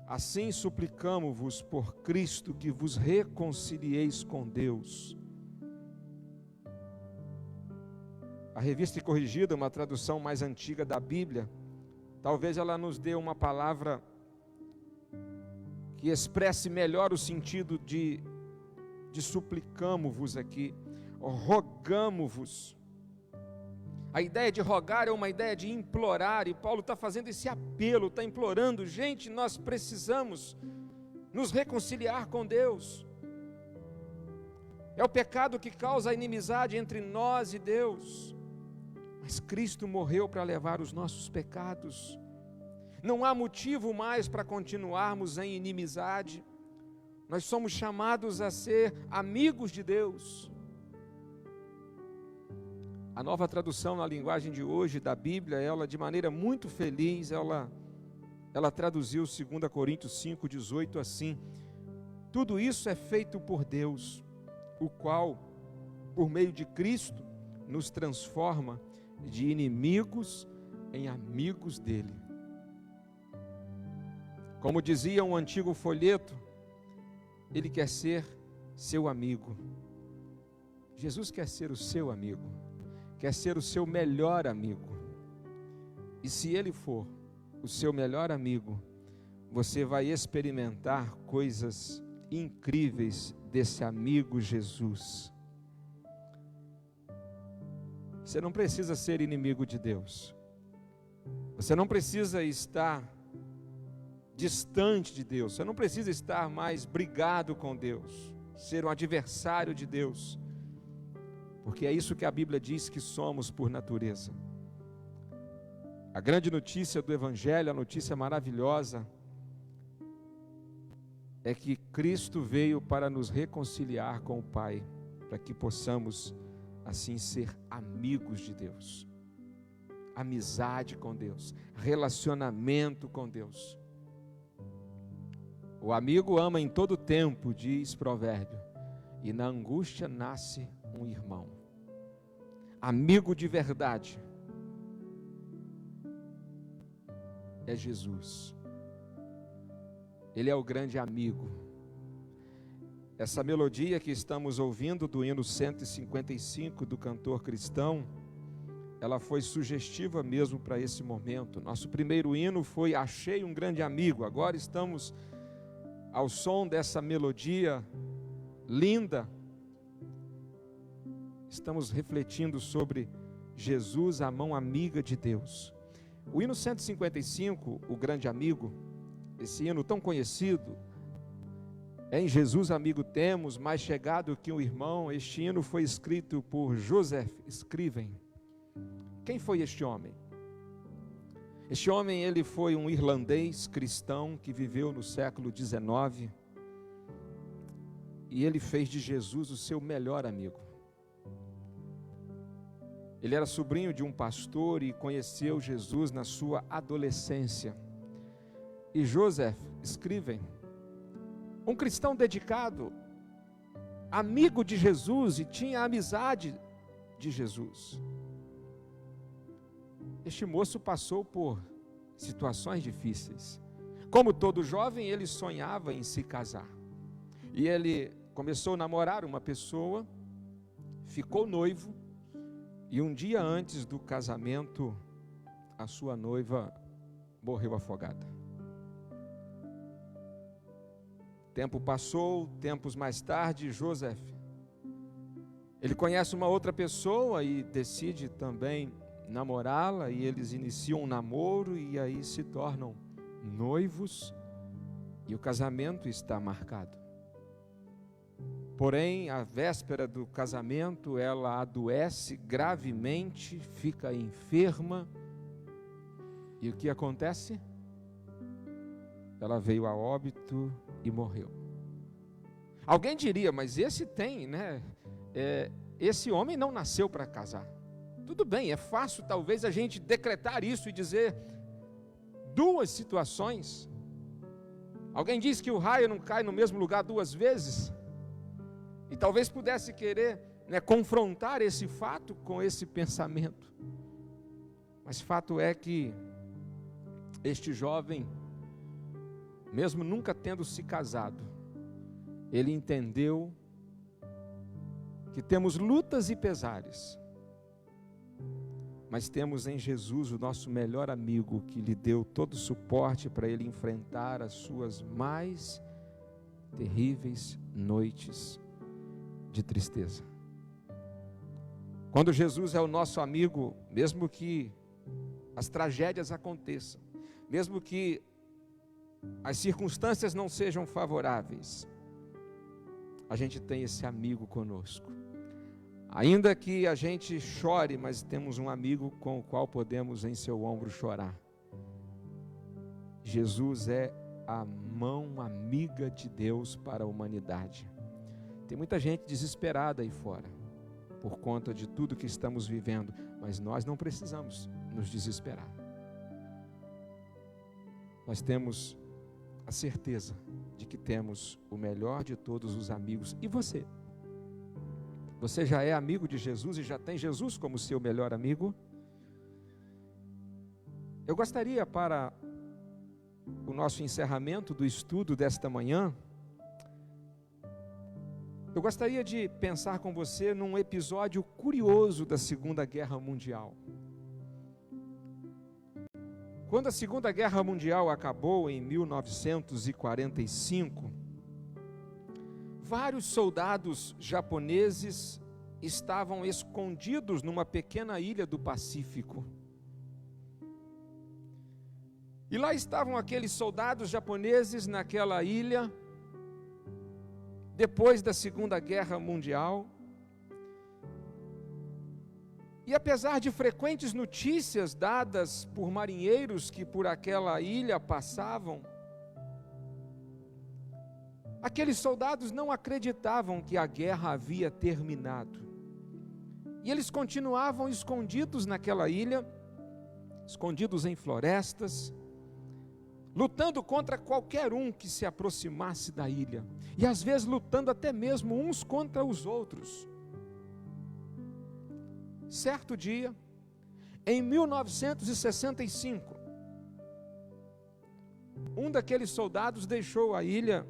Assim suplicamo-vos por Cristo que vos reconcilieis com Deus. A Revista e Corrigida, uma tradução mais antiga da Bíblia, talvez ela nos dê uma palavra que expresse melhor o sentido de suplicamo-vos aqui, rogamo-vos. A ideia de rogar é uma ideia de implorar, e Paulo está fazendo esse apelo, está implorando: gente, nós precisamos nos reconciliar com Deus. É o pecado que causa a inimizade entre nós e Deus, mas Cristo morreu para levar os nossos pecados. Não há motivo mais para continuarmos em inimizade. Nós somos chamados a ser amigos de Deus. A Nova Tradução na linguagem de hoje da Bíblia, ela de maneira muito feliz, ela traduziu 2 Coríntios 5,18 assim: tudo isso é feito por Deus, o qual, por meio de Cristo, nos transforma de inimigos em amigos dele. Como dizia um antigo folheto, ele quer ser seu amigo. Jesus quer ser o seu amigo, quer ser o seu melhor amigo. E se ele for o seu melhor amigo, você vai experimentar coisas incríveis desse amigo Jesus. Você não precisa ser inimigo de Deus. Você não precisa estar distante de Deus. Você não precisa estar mais brigado com Deus, ser um adversário de Deus, porque é isso que a Bíblia diz que somos por natureza. A grande notícia do Evangelho, a notícia maravilhosa, é que Cristo veio para nos reconciliar com o Pai, para que possamos assim ser amigos de Deus, amizade com Deus, relacionamento com Deus. O amigo ama em todo tempo, diz Provérbio, e na angústia nasce um irmão. Amigo de verdade é Jesus. Ele é o grande amigo. Essa melodia que estamos ouvindo do hino 155 do cantor cristão, ela foi sugestiva mesmo para esse momento. Nosso primeiro hino foi Achei um Grande Amigo. Agora estamos ao som dessa melodia linda. Estamos refletindo sobre Jesus, a mão amiga de Deus. O hino 155, o grande amigo, esse hino tão conhecido, em Jesus amigo temos, mais chegado que um irmão. Este hino foi escrito por Joseph Scriven. Quem foi este homem? Este homem, ele foi um irlandês cristão que viveu no século XIX, e ele fez de Jesus o seu melhor amigo. Ele era sobrinho de um pastor e conheceu Jesus na sua adolescência. E Joseph Scriven, um cristão dedicado, amigo de Jesus, e tinha a amizade de Jesus. Este moço passou por situações difíceis. Como todo jovem, ele sonhava em se casar. E ele começou a namorar uma pessoa, ficou noivo, e um dia antes do casamento, a sua noiva morreu afogada. Tempo passou, tempos mais tarde, Joseph Ele conhece uma outra pessoa e decide também namorá-la, e eles iniciam um namoro e aí se tornam noivos e o casamento está marcado. Porém, à véspera do casamento, ela adoece gravemente, fica enferma. E o que acontece? Ela veio a óbito e morreu. Alguém diria, mas esse homem não nasceu para casar. Tudo bem, é fácil talvez a gente decretar isso e dizer duas situações. Alguém diz que o raio não cai no mesmo lugar duas vezes. E talvez pudesse querer confrontar esse fato com esse pensamento. Mas fato é que este jovem, mesmo nunca tendo se casado, ele entendeu que temos lutas e pesares, mas temos em Jesus o nosso melhor amigo, que lhe deu todo o suporte para ele enfrentar as suas mais terríveis noites de tristeza. Quando Jesus é o nosso amigo, mesmo que as tragédias aconteçam, mesmo que as circunstâncias não sejam favoráveis, a gente tem esse amigo conosco. Ainda que a gente chore, mas temos um amigo com o qual podemos em seu ombro chorar. Jesus é a mão amiga de Deus para a humanidade. Tem muita gente desesperada aí fora, por conta de tudo que estamos vivendo, mas nós não precisamos nos desesperar. Nós temos a certeza de que temos o melhor de todos os amigos. E você? Você já é amigo de Jesus e já tem Jesus como seu melhor amigo? Eu gostaria, para o nosso encerramento do estudo desta manhã, eu gostaria de pensar com você num episódio curioso da Segunda Guerra Mundial. Quando a Segunda Guerra Mundial acabou em 1945, vários soldados japoneses estavam escondidos numa pequena ilha do Pacífico. E lá estavam aqueles soldados japoneses naquela ilha, depois da Segunda Guerra Mundial. E apesar de frequentes notícias dadas por marinheiros que por aquela ilha passavam, aqueles soldados não acreditavam que a guerra havia terminado. E eles continuavam escondidos naquela ilha, escondidos em florestas, lutando contra qualquer um que se aproximasse da ilha, e às vezes lutando até mesmo uns contra os outros. Certo dia, em 1965, um daqueles soldados deixou a ilha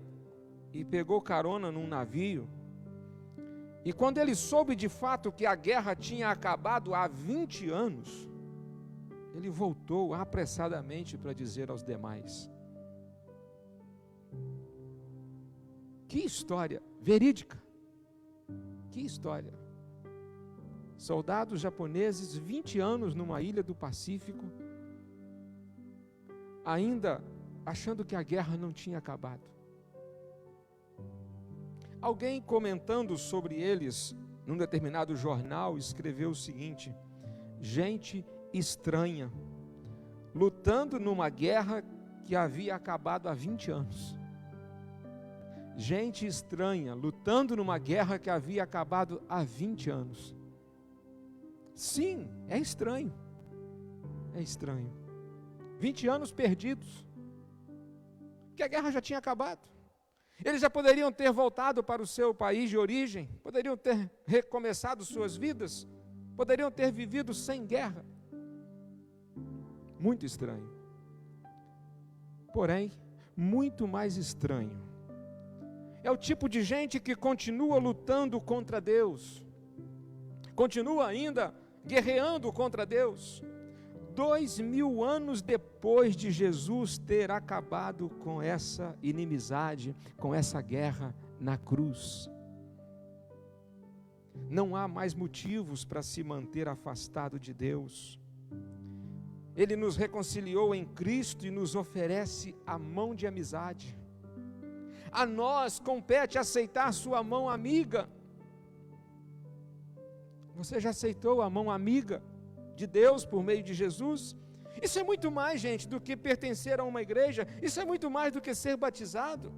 e pegou carona num navio, e quando ele soube de fato que a guerra tinha acabado há 20 anos, ele voltou apressadamente para dizer aos demais. Que história verídica! Que história! Soldados japoneses, 20 anos numa ilha do Pacífico, ainda achando que a guerra não tinha acabado. Alguém comentando sobre eles, num determinado jornal, escreveu o seguinte: gente estranha, lutando numa guerra que havia acabado há 20 anos. Gente estranha, lutando numa guerra que havia acabado há 20 anos. Sim, é estranho. É estranho. 20 anos perdidos. Porque a guerra já tinha acabado. Eles já poderiam ter voltado para o seu país de origem, poderiam ter recomeçado suas vidas, poderiam ter vivido sem guerra. Muito estranho. Porém, muito mais estranho é o tipo de gente que continua lutando contra Deus, continua ainda guerreando contra Deus, 2000 anos depois de Jesus ter acabado com essa inimizade, com essa guerra na cruz. Não há mais motivos para se manter afastado de Deus. Ele nos reconciliou em Cristo e nos oferece a mão de amizade. A nós compete aceitar sua mão amiga. Você já aceitou a mão amiga de Deus por meio de Jesus? Isso é muito mais, gente, do que pertencer a uma igreja. Isso é muito mais do que ser batizado.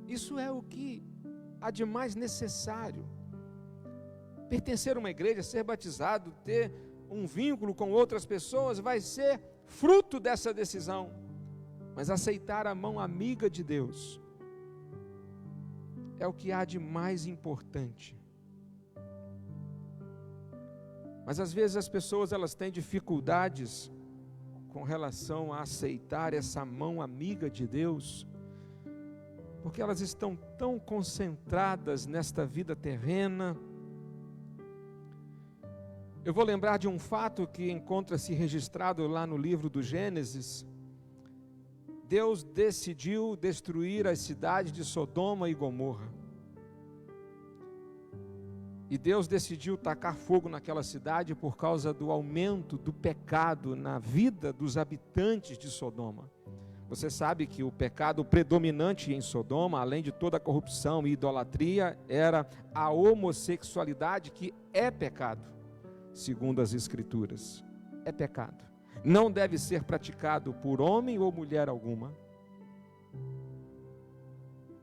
Isso é o que há de mais necessário. Pertencer a uma igreja, ser batizado, ter um vínculo com outras pessoas vai ser fruto dessa decisão. Mas aceitar a mão amiga de Deus é o que há de mais importante. Mas às vezes as pessoas elas têm dificuldades com relação a aceitar essa mão amiga de Deus, porque elas estão tão concentradas nesta vida terrena. Eu vou lembrar de um fato que encontra-se registrado lá no livro do Gênesis. Deus decidiu destruir as cidades de Sodoma e Gomorra. E Deus decidiu tacar fogo naquela cidade por causa do aumento do pecado na vida dos habitantes de Sodoma. Você sabe que o pecado predominante em Sodoma, além de toda a corrupção e idolatria, era a homossexualidade, que é pecado, segundo as Escrituras. É pecado. Não deve ser praticado por homem ou mulher alguma.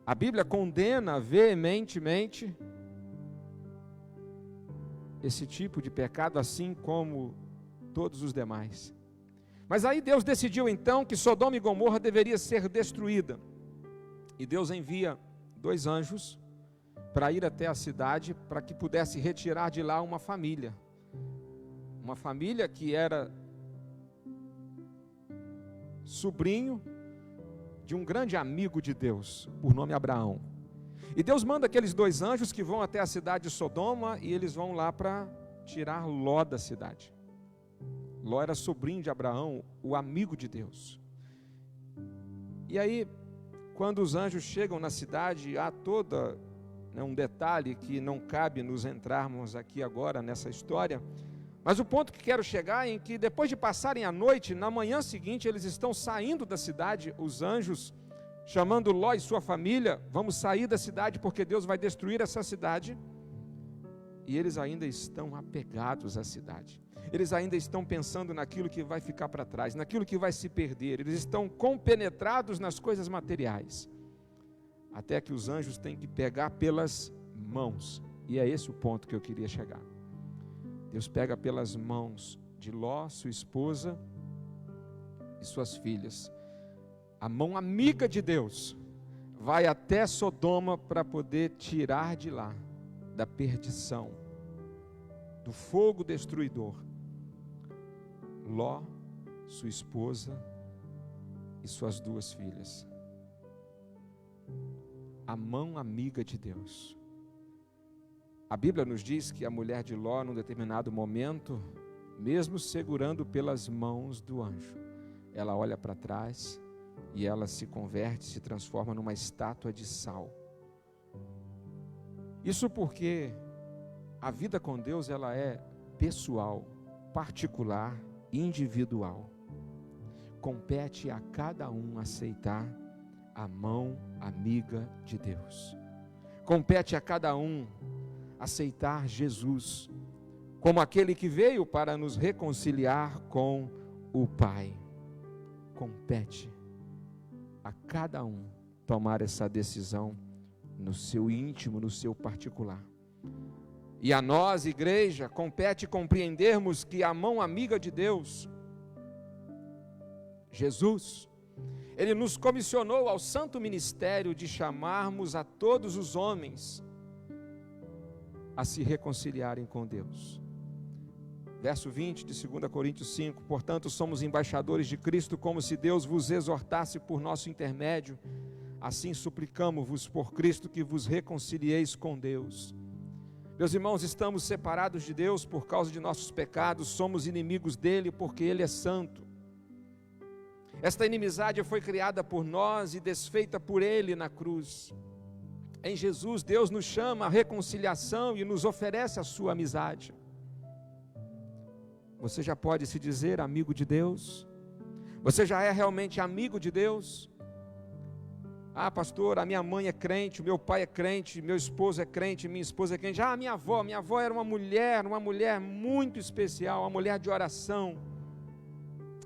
A Bíblia condena veementemente esse tipo de pecado, assim como todos os demais. Mas aí Deus decidiu então que Sodoma e Gomorra deveria ser destruída. E Deus envia 2 anjos para ir até a cidade, para que pudesse retirar de lá uma família. Uma família que era sobrinho de um grande amigo de Deus, por nome Abraão. E Deus manda aqueles 2 anjos que vão até a cidade de Sodoma, e eles vão lá para tirar Ló da cidade. Ló era sobrinho de Abraão, o amigo de Deus. E aí, quando os anjos chegam na cidade, há toda um detalhe que não cabe nos entrarmos aqui agora nessa história, mas o ponto que quero chegar é em que depois de passarem a noite, na manhã seguinte eles estão saindo da cidade, os anjos, chamando Ló e sua família: vamos sair da cidade porque Deus vai destruir essa cidade. E eles ainda estão apegados à cidade. Eles ainda estão pensando naquilo que vai ficar para trás, naquilo que vai se perder. Eles estão compenetrados nas coisas materiais. Até que os anjos têm que pegar pelas mãos. E é esse o ponto que eu queria chegar. Deus pega pelas mãos de Ló, sua esposa e suas filhas. A mão amiga de Deus vai até Sodoma para poder tirar de lá, da perdição, do fogo destruidor, Ló, sua esposa e suas 2 filhas. A mão amiga de Deus. A Bíblia nos diz que a mulher de Ló, num determinado momento, mesmo segurando pelas mãos do anjo, ela olha para trás e ela se converte, se transforma numa estátua de sal. Isso porque a vida com Deus ela é pessoal, particular, individual. Compete a cada um aceitar a mão amiga de Deus. Compete a cada um aceitar Jesus como aquele que veio para nos reconciliar com o Pai. Compete a cada um tomar essa decisão no seu íntimo, no seu particular. E a nós, igreja, compete compreendermos que a mão amiga de Deus, Jesus, Ele nos comissionou ao santo ministério de chamarmos a todos os homens a se reconciliarem com Deus. Verso 20 de 2 Coríntios 5, portanto somos embaixadores de Cristo, como se Deus vos exortasse por nosso intermédio. Assim suplicamo-vos por Cristo que vos reconcilieis com Deus. Meus irmãos, estamos separados de Deus por causa de nossos pecados, somos inimigos dele porque ele é santo. Esta inimizade foi criada por nós e desfeita por ele na cruz. Em Jesus, Deus nos chama à reconciliação e nos oferece a sua amizade. Você já pode se dizer amigo de Deus? Você já é realmente amigo de Deus? Ah, pastor, a minha mãe é crente, o meu pai é crente, meu esposo é crente, minha esposa é crente. Ah, minha avó era uma mulher muito especial, uma mulher de oração.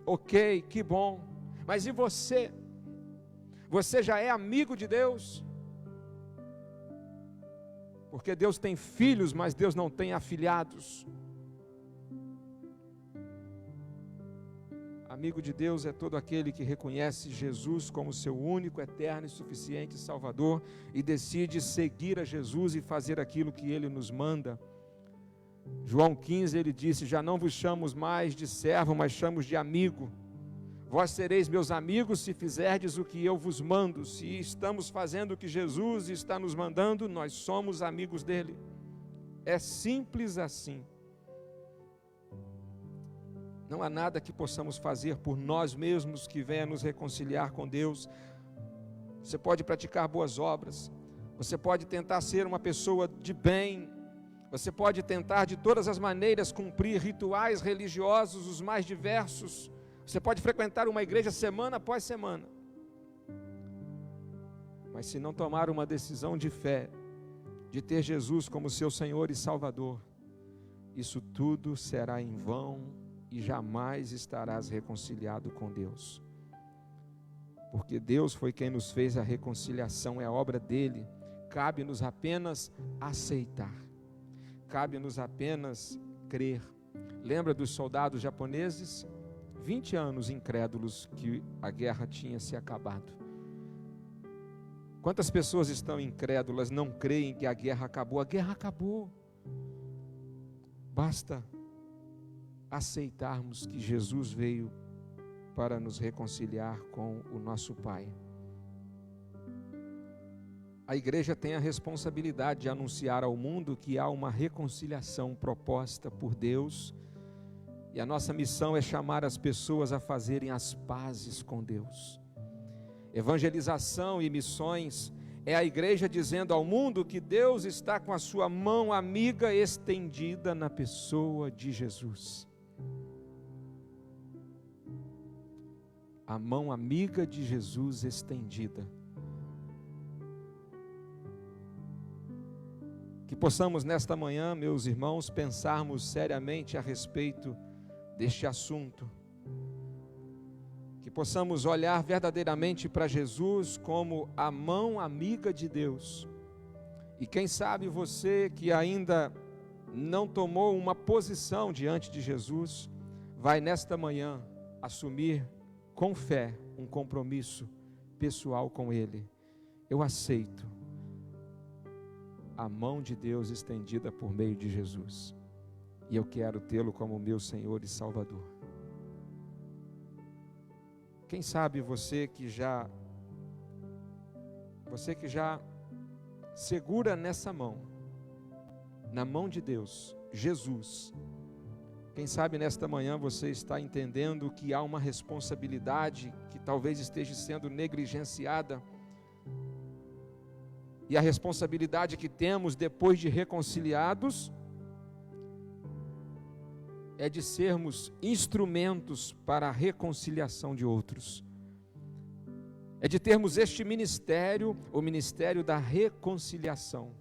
Ok, que bom. Mas e você? Você já é amigo de Deus? Porque Deus tem filhos, mas Deus não tem afilhados. Amigo de Deus é todo aquele que reconhece Jesus como seu único, eterno e suficiente Salvador e decide seguir a Jesus e fazer aquilo que Ele nos manda. João 15, ele disse: já não vos chamo mais de servo, mas chamo de amigo. Vós sereis meus amigos se fizerdes o que eu vos mando. Se estamos fazendo o que Jesus está nos mandando, nós somos amigos dele. É simples assim. Não há nada que possamos fazer por nós mesmos que venha nos reconciliar com Deus. Você pode praticar boas obras, você pode tentar ser uma pessoa de bem, você pode tentar de todas as maneiras cumprir rituais religiosos os mais diversos, você pode frequentar uma igreja semana após semana, mas se não tomar uma decisão de fé, de ter Jesus como seu Senhor e Salvador, isso tudo será em vão e jamais estarás reconciliado com Deus. Porque Deus foi quem nos fez a reconciliação, é obra dele. Cabe-nos apenas aceitar, cabe-nos apenas crer. Lembra dos soldados japoneses? 20 anos incrédulos que a guerra tinha se acabado. Quantas pessoas estão incrédulas, não creem que a guerra acabou? A guerra acabou. Basta aceitarmos que Jesus veio para nos reconciliar com o nosso Pai. A igreja tem a responsabilidade de anunciar ao mundo que há uma reconciliação proposta por Deus, e a nossa missão é chamar as pessoas a fazerem as pazes com Deus. Evangelização e missões é a igreja dizendo ao mundo que Deus está com a sua mão amiga estendida na pessoa de Jesus. A mão amiga de Jesus estendida. Que possamos nesta manhã, meus irmãos, pensarmos seriamente a respeito deste assunto. Que possamos olhar verdadeiramente para Jesus como a mão amiga de Deus. E quem sabe você que ainda não tomou uma posição diante de Jesus, vai nesta manhã assumir com fé um compromisso pessoal com Ele. Eu aceito a mão de Deus estendida por meio de Jesus, e eu quero tê-lo como meu Senhor e Salvador. Quem sabe você que já segura nessa mão, na mão de Deus, Jesus. Quem sabe nesta manhã você está entendendo que há uma responsabilidade que talvez esteja sendo negligenciada, e a responsabilidade que temos depois de reconciliados é de sermos instrumentos para a reconciliação de outros. É de termos este ministério, o ministério da reconciliação.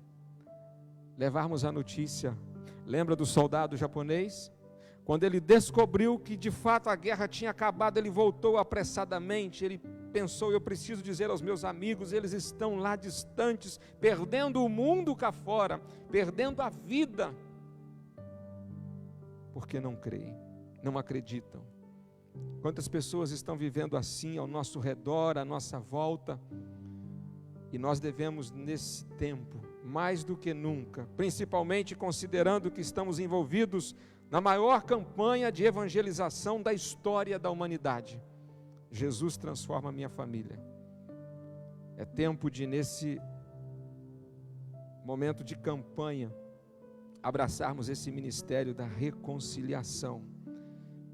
Levarmos a notícia. Lembra do soldado japonês? Quando ele descobriu que de fato a guerra tinha acabado, ele voltou apressadamente. Ele pensou: eu preciso dizer aos meus amigos, eles estão lá distantes, perdendo o mundo cá fora, perdendo a vida, porque não creem, não acreditam. Quantas pessoas estão vivendo assim ao nosso redor, à nossa volta, e nós devemos nesse tempo, mais do que nunca, principalmente considerando que estamos envolvidos na maior campanha de evangelização da história da humanidade. Jesus transforma a minha família. É tempo de, nesse momento de campanha, abraçarmos esse ministério da reconciliação,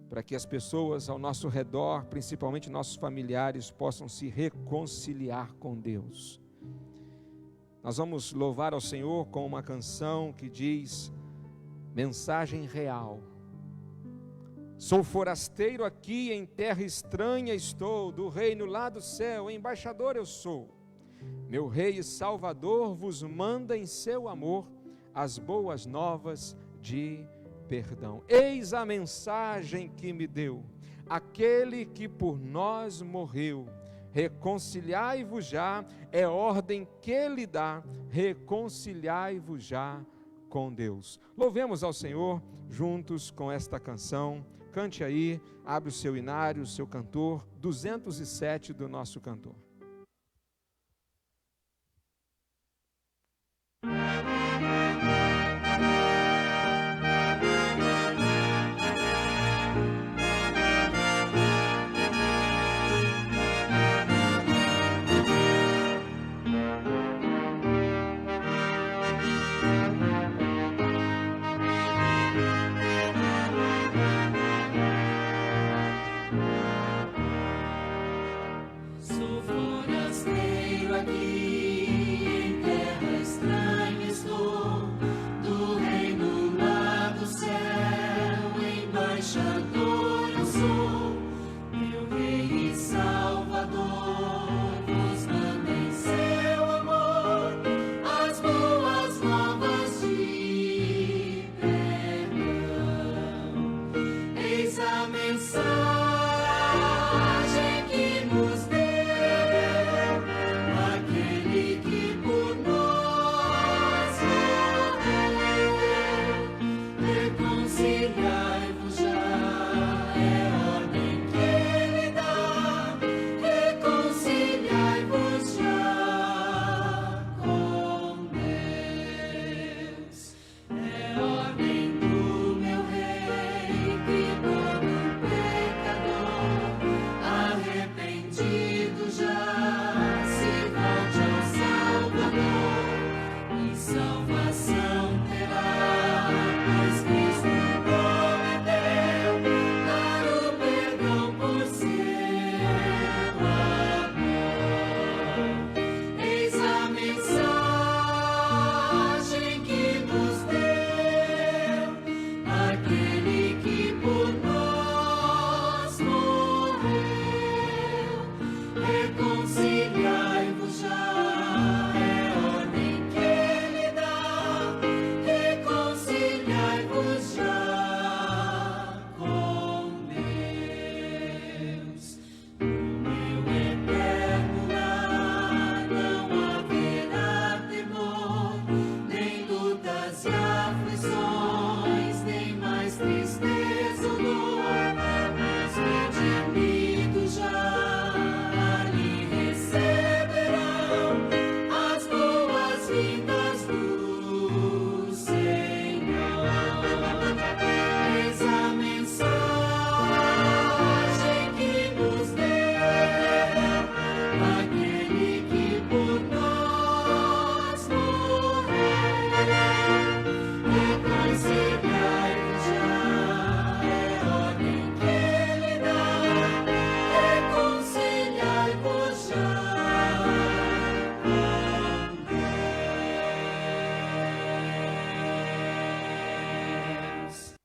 para que as pessoas ao nosso redor, principalmente nossos familiares, possam se reconciliar com Deus. Nós vamos louvar ao Senhor com uma canção que diz: mensagem real. Sou forasteiro aqui, em terra estranha estou, do reino lá do céu, embaixador eu sou. Meu Rei e Salvador vos manda em seu amor as boas novas de perdão. Eis a mensagem que me deu aquele que por nós morreu. Reconciliai-vos já, é ordem que ele dá, reconciliai-vos já com Deus. Louvemos ao Senhor juntos com esta canção. Cante aí, abre o seu inário, o seu cantor, 207 do nosso cantor. Sou forasteiro aqui, em terra estranha estou, do reino lá do céu, embaixador eu sou. Meu Rei e Salvador vos manda em seu amor as boas novas de perdão. Eis a mensagem que nos deu aquele que por nós morreu. Reconciliai-vos já, é ordem que ele dá. Reconciliai-vos já com Deus. É ordem do meu Rei que todo pecador arrependido já se volte ao Salvador e salvação terá, pois Cristo prometeu dar o perdão por seu amor. Eis a mensagem que nos deu aquele que por nós morreu. Reconciliai-vos já, é ordem que ele dá. Reconciliai-vos já com Deus. No meu eterno lar não haverá temor, nem lutas e aflições, nem mais tristeza ou dor. Os redimidos já ali receberão as boas-vindas do Senhor. Eis a mensagem que nos deu aquele que por nós morreu. Reconciliai-vos já, é ordem que ele dá. Reconciliai-vos já com Deus.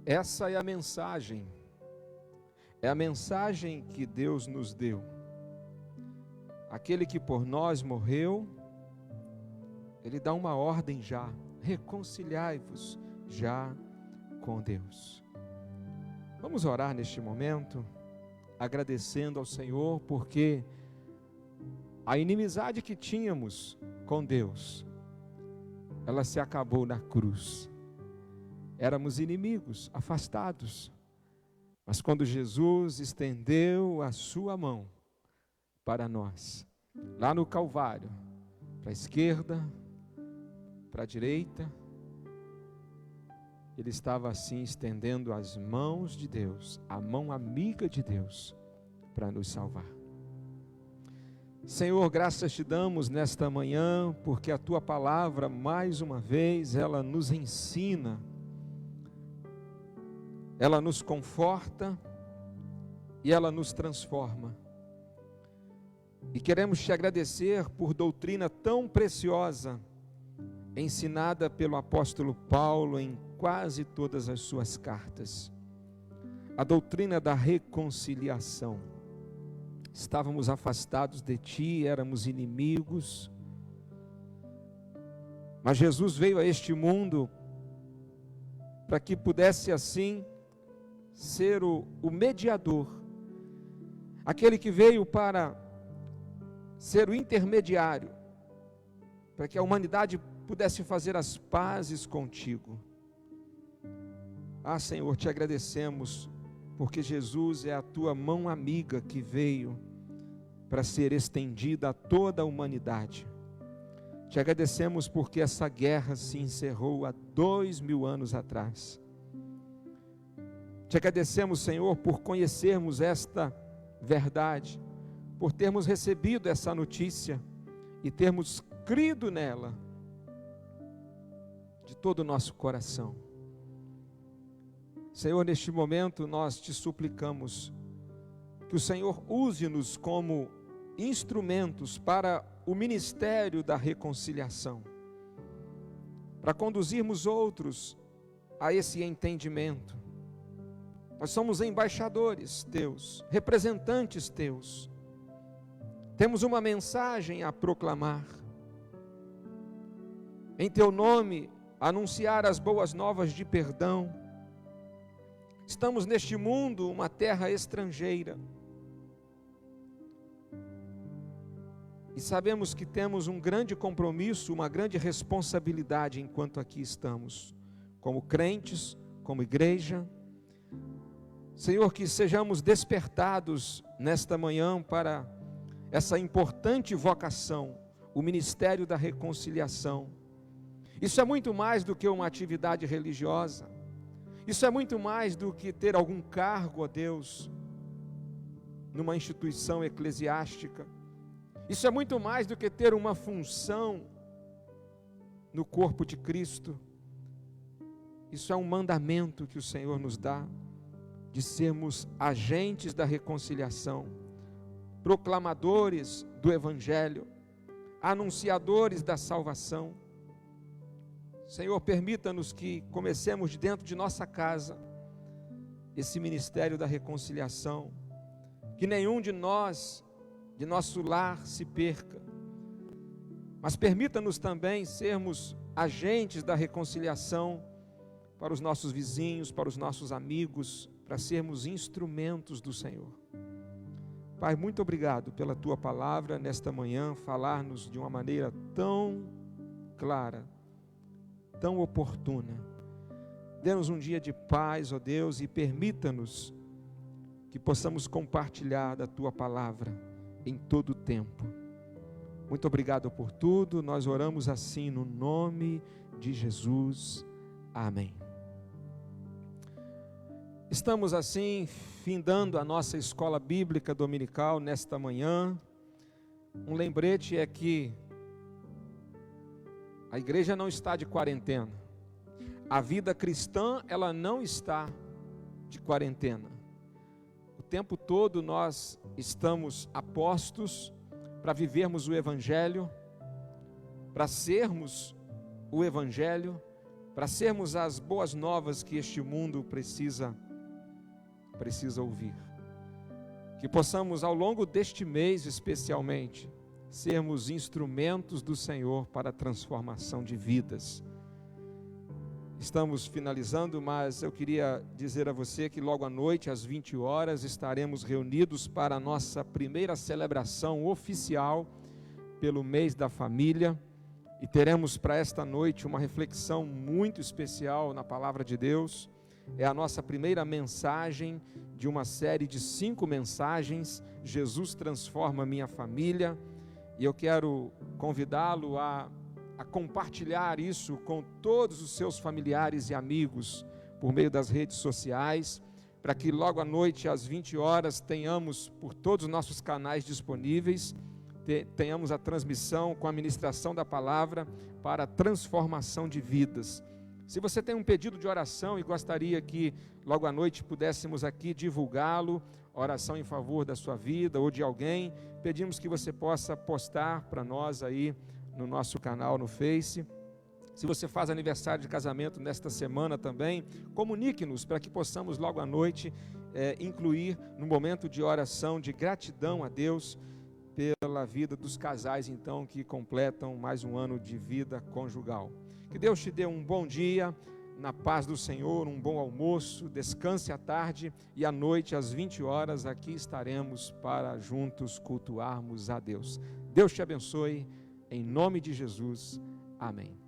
Essa é a mensagem que Deus nos deu. Aquele que por nós morreu, ele dá uma ordem já: reconciliai-vos já com Deus. Vamos orar neste momento, agradecendo ao Senhor, porque a inimizade que tínhamos com Deus, ela se acabou na cruz. Éramos inimigos, afastados, mas quando Jesus estendeu a sua mão para nós, lá no Calvário, para a esquerda, para a direita, ele estava assim estendendo as mãos de Deus, a mão amiga de Deus, para nos salvar. Senhor, graças te damos nesta manhã, porque a tua palavra, mais uma vez, ela nos ensina, ela nos conforta e ela nos transforma. E queremos te agradecer por doutrina tão preciosa, ensinada pelo apóstolo Paulo em quase todas as suas cartas. A doutrina da reconciliação. Estávamos afastados de ti, éramos inimigos, mas Jesus veio a este mundo para que pudesse assim ser o mediador, aquele que veio para ser o intermediário, para que a humanidade pudesse fazer as pazes contigo. Ah, Senhor, te agradecemos, porque Jesus é a tua mão amiga que veio para ser estendida a toda a humanidade. Te agradecemos porque essa guerra se encerrou há 2000 anos atrás. Te agradecemos, Senhor, por conhecermos esta verdade, por termos recebido essa notícia e termos crido nela de todo o nosso coração. Senhor, neste momento nós te suplicamos que o Senhor use-nos como instrumentos para o ministério da reconciliação, para conduzirmos outros a esse entendimento. Nós somos embaixadores teus, representantes teus. Temos uma mensagem a proclamar. Em teu nome, anunciar as boas novas de perdão. Estamos neste mundo, uma terra estrangeira. E sabemos que temos um grande compromisso, uma grande responsabilidade enquanto aqui estamos, como crentes, como igreja. Senhor, que sejamos despertados nesta manhã para essa importante vocação, o ministério da reconciliação. Isso é muito mais do que uma atividade religiosa. Isso é muito mais do que ter algum cargo, ó Deus, numa instituição eclesiástica. Isso é muito mais do que ter uma função no corpo de Cristo. Isso é um mandamento que o Senhor nos dá, de sermos agentes da reconciliação, proclamadores do Evangelho, anunciadores da salvação. Senhor, permita-nos que comecemos de dentro de nossa casa esse ministério da reconciliação, que nenhum de nós, de nosso lar, se perca, mas permita-nos também sermos agentes da reconciliação para os nossos vizinhos, para os nossos amigos, para sermos instrumentos do Senhor. Pai, muito obrigado pela tua palavra nesta manhã, falar-nos de uma maneira tão clara, tão oportuna. Dê-nos um dia de paz, ó Deus, e permita-nos que possamos compartilhar da tua palavra em todo o tempo. Muito obrigado por tudo, nós oramos assim no nome de Jesus. Amém. Estamos assim findando a nossa escola bíblica dominical nesta manhã. Um lembrete é que a igreja não está de quarentena. A vida cristã, ela não está de quarentena. O tempo todo nós estamos apostos para vivermos o Evangelho, para sermos o Evangelho, para sermos as boas novas que este mundo precisa ouvir. Que possamos ao longo deste mês especialmente, sermos instrumentos do Senhor para a transformação de vidas. Estamos finalizando, mas eu queria dizer a você que logo à noite, às 20 horas, estaremos reunidos para a nossa primeira celebração oficial pelo mês da família, e teremos para esta noite uma reflexão muito especial na palavra de Deus. É a nossa primeira mensagem de uma série de 5 mensagens, Jesus transforma minha família, e eu quero convidá-lo a compartilhar isso com todos os seus familiares e amigos por meio das redes sociais, para que logo à noite às 20 horas tenhamos por todos os nossos canais disponíveis, tenhamos a transmissão com a ministração da palavra para a transformação de vidas. Se você tem um pedido de oração e gostaria que logo à noite pudéssemos aqui divulgá-lo, oração em favor da sua vida ou de alguém, pedimos que você possa postar para nós aí no nosso canal no Face. Se você faz aniversário de casamento nesta semana também, comunique-nos para que possamos logo à noite incluir no momento de oração, de gratidão a Deus pela vida dos casais então que completam mais um ano de vida conjugal. Que Deus te dê um bom dia, na paz do Senhor, um bom almoço, descanse à tarde e à noite às 20 horas aqui estaremos para juntos cultuarmos a Deus. Deus te abençoe, em nome de Jesus, amém.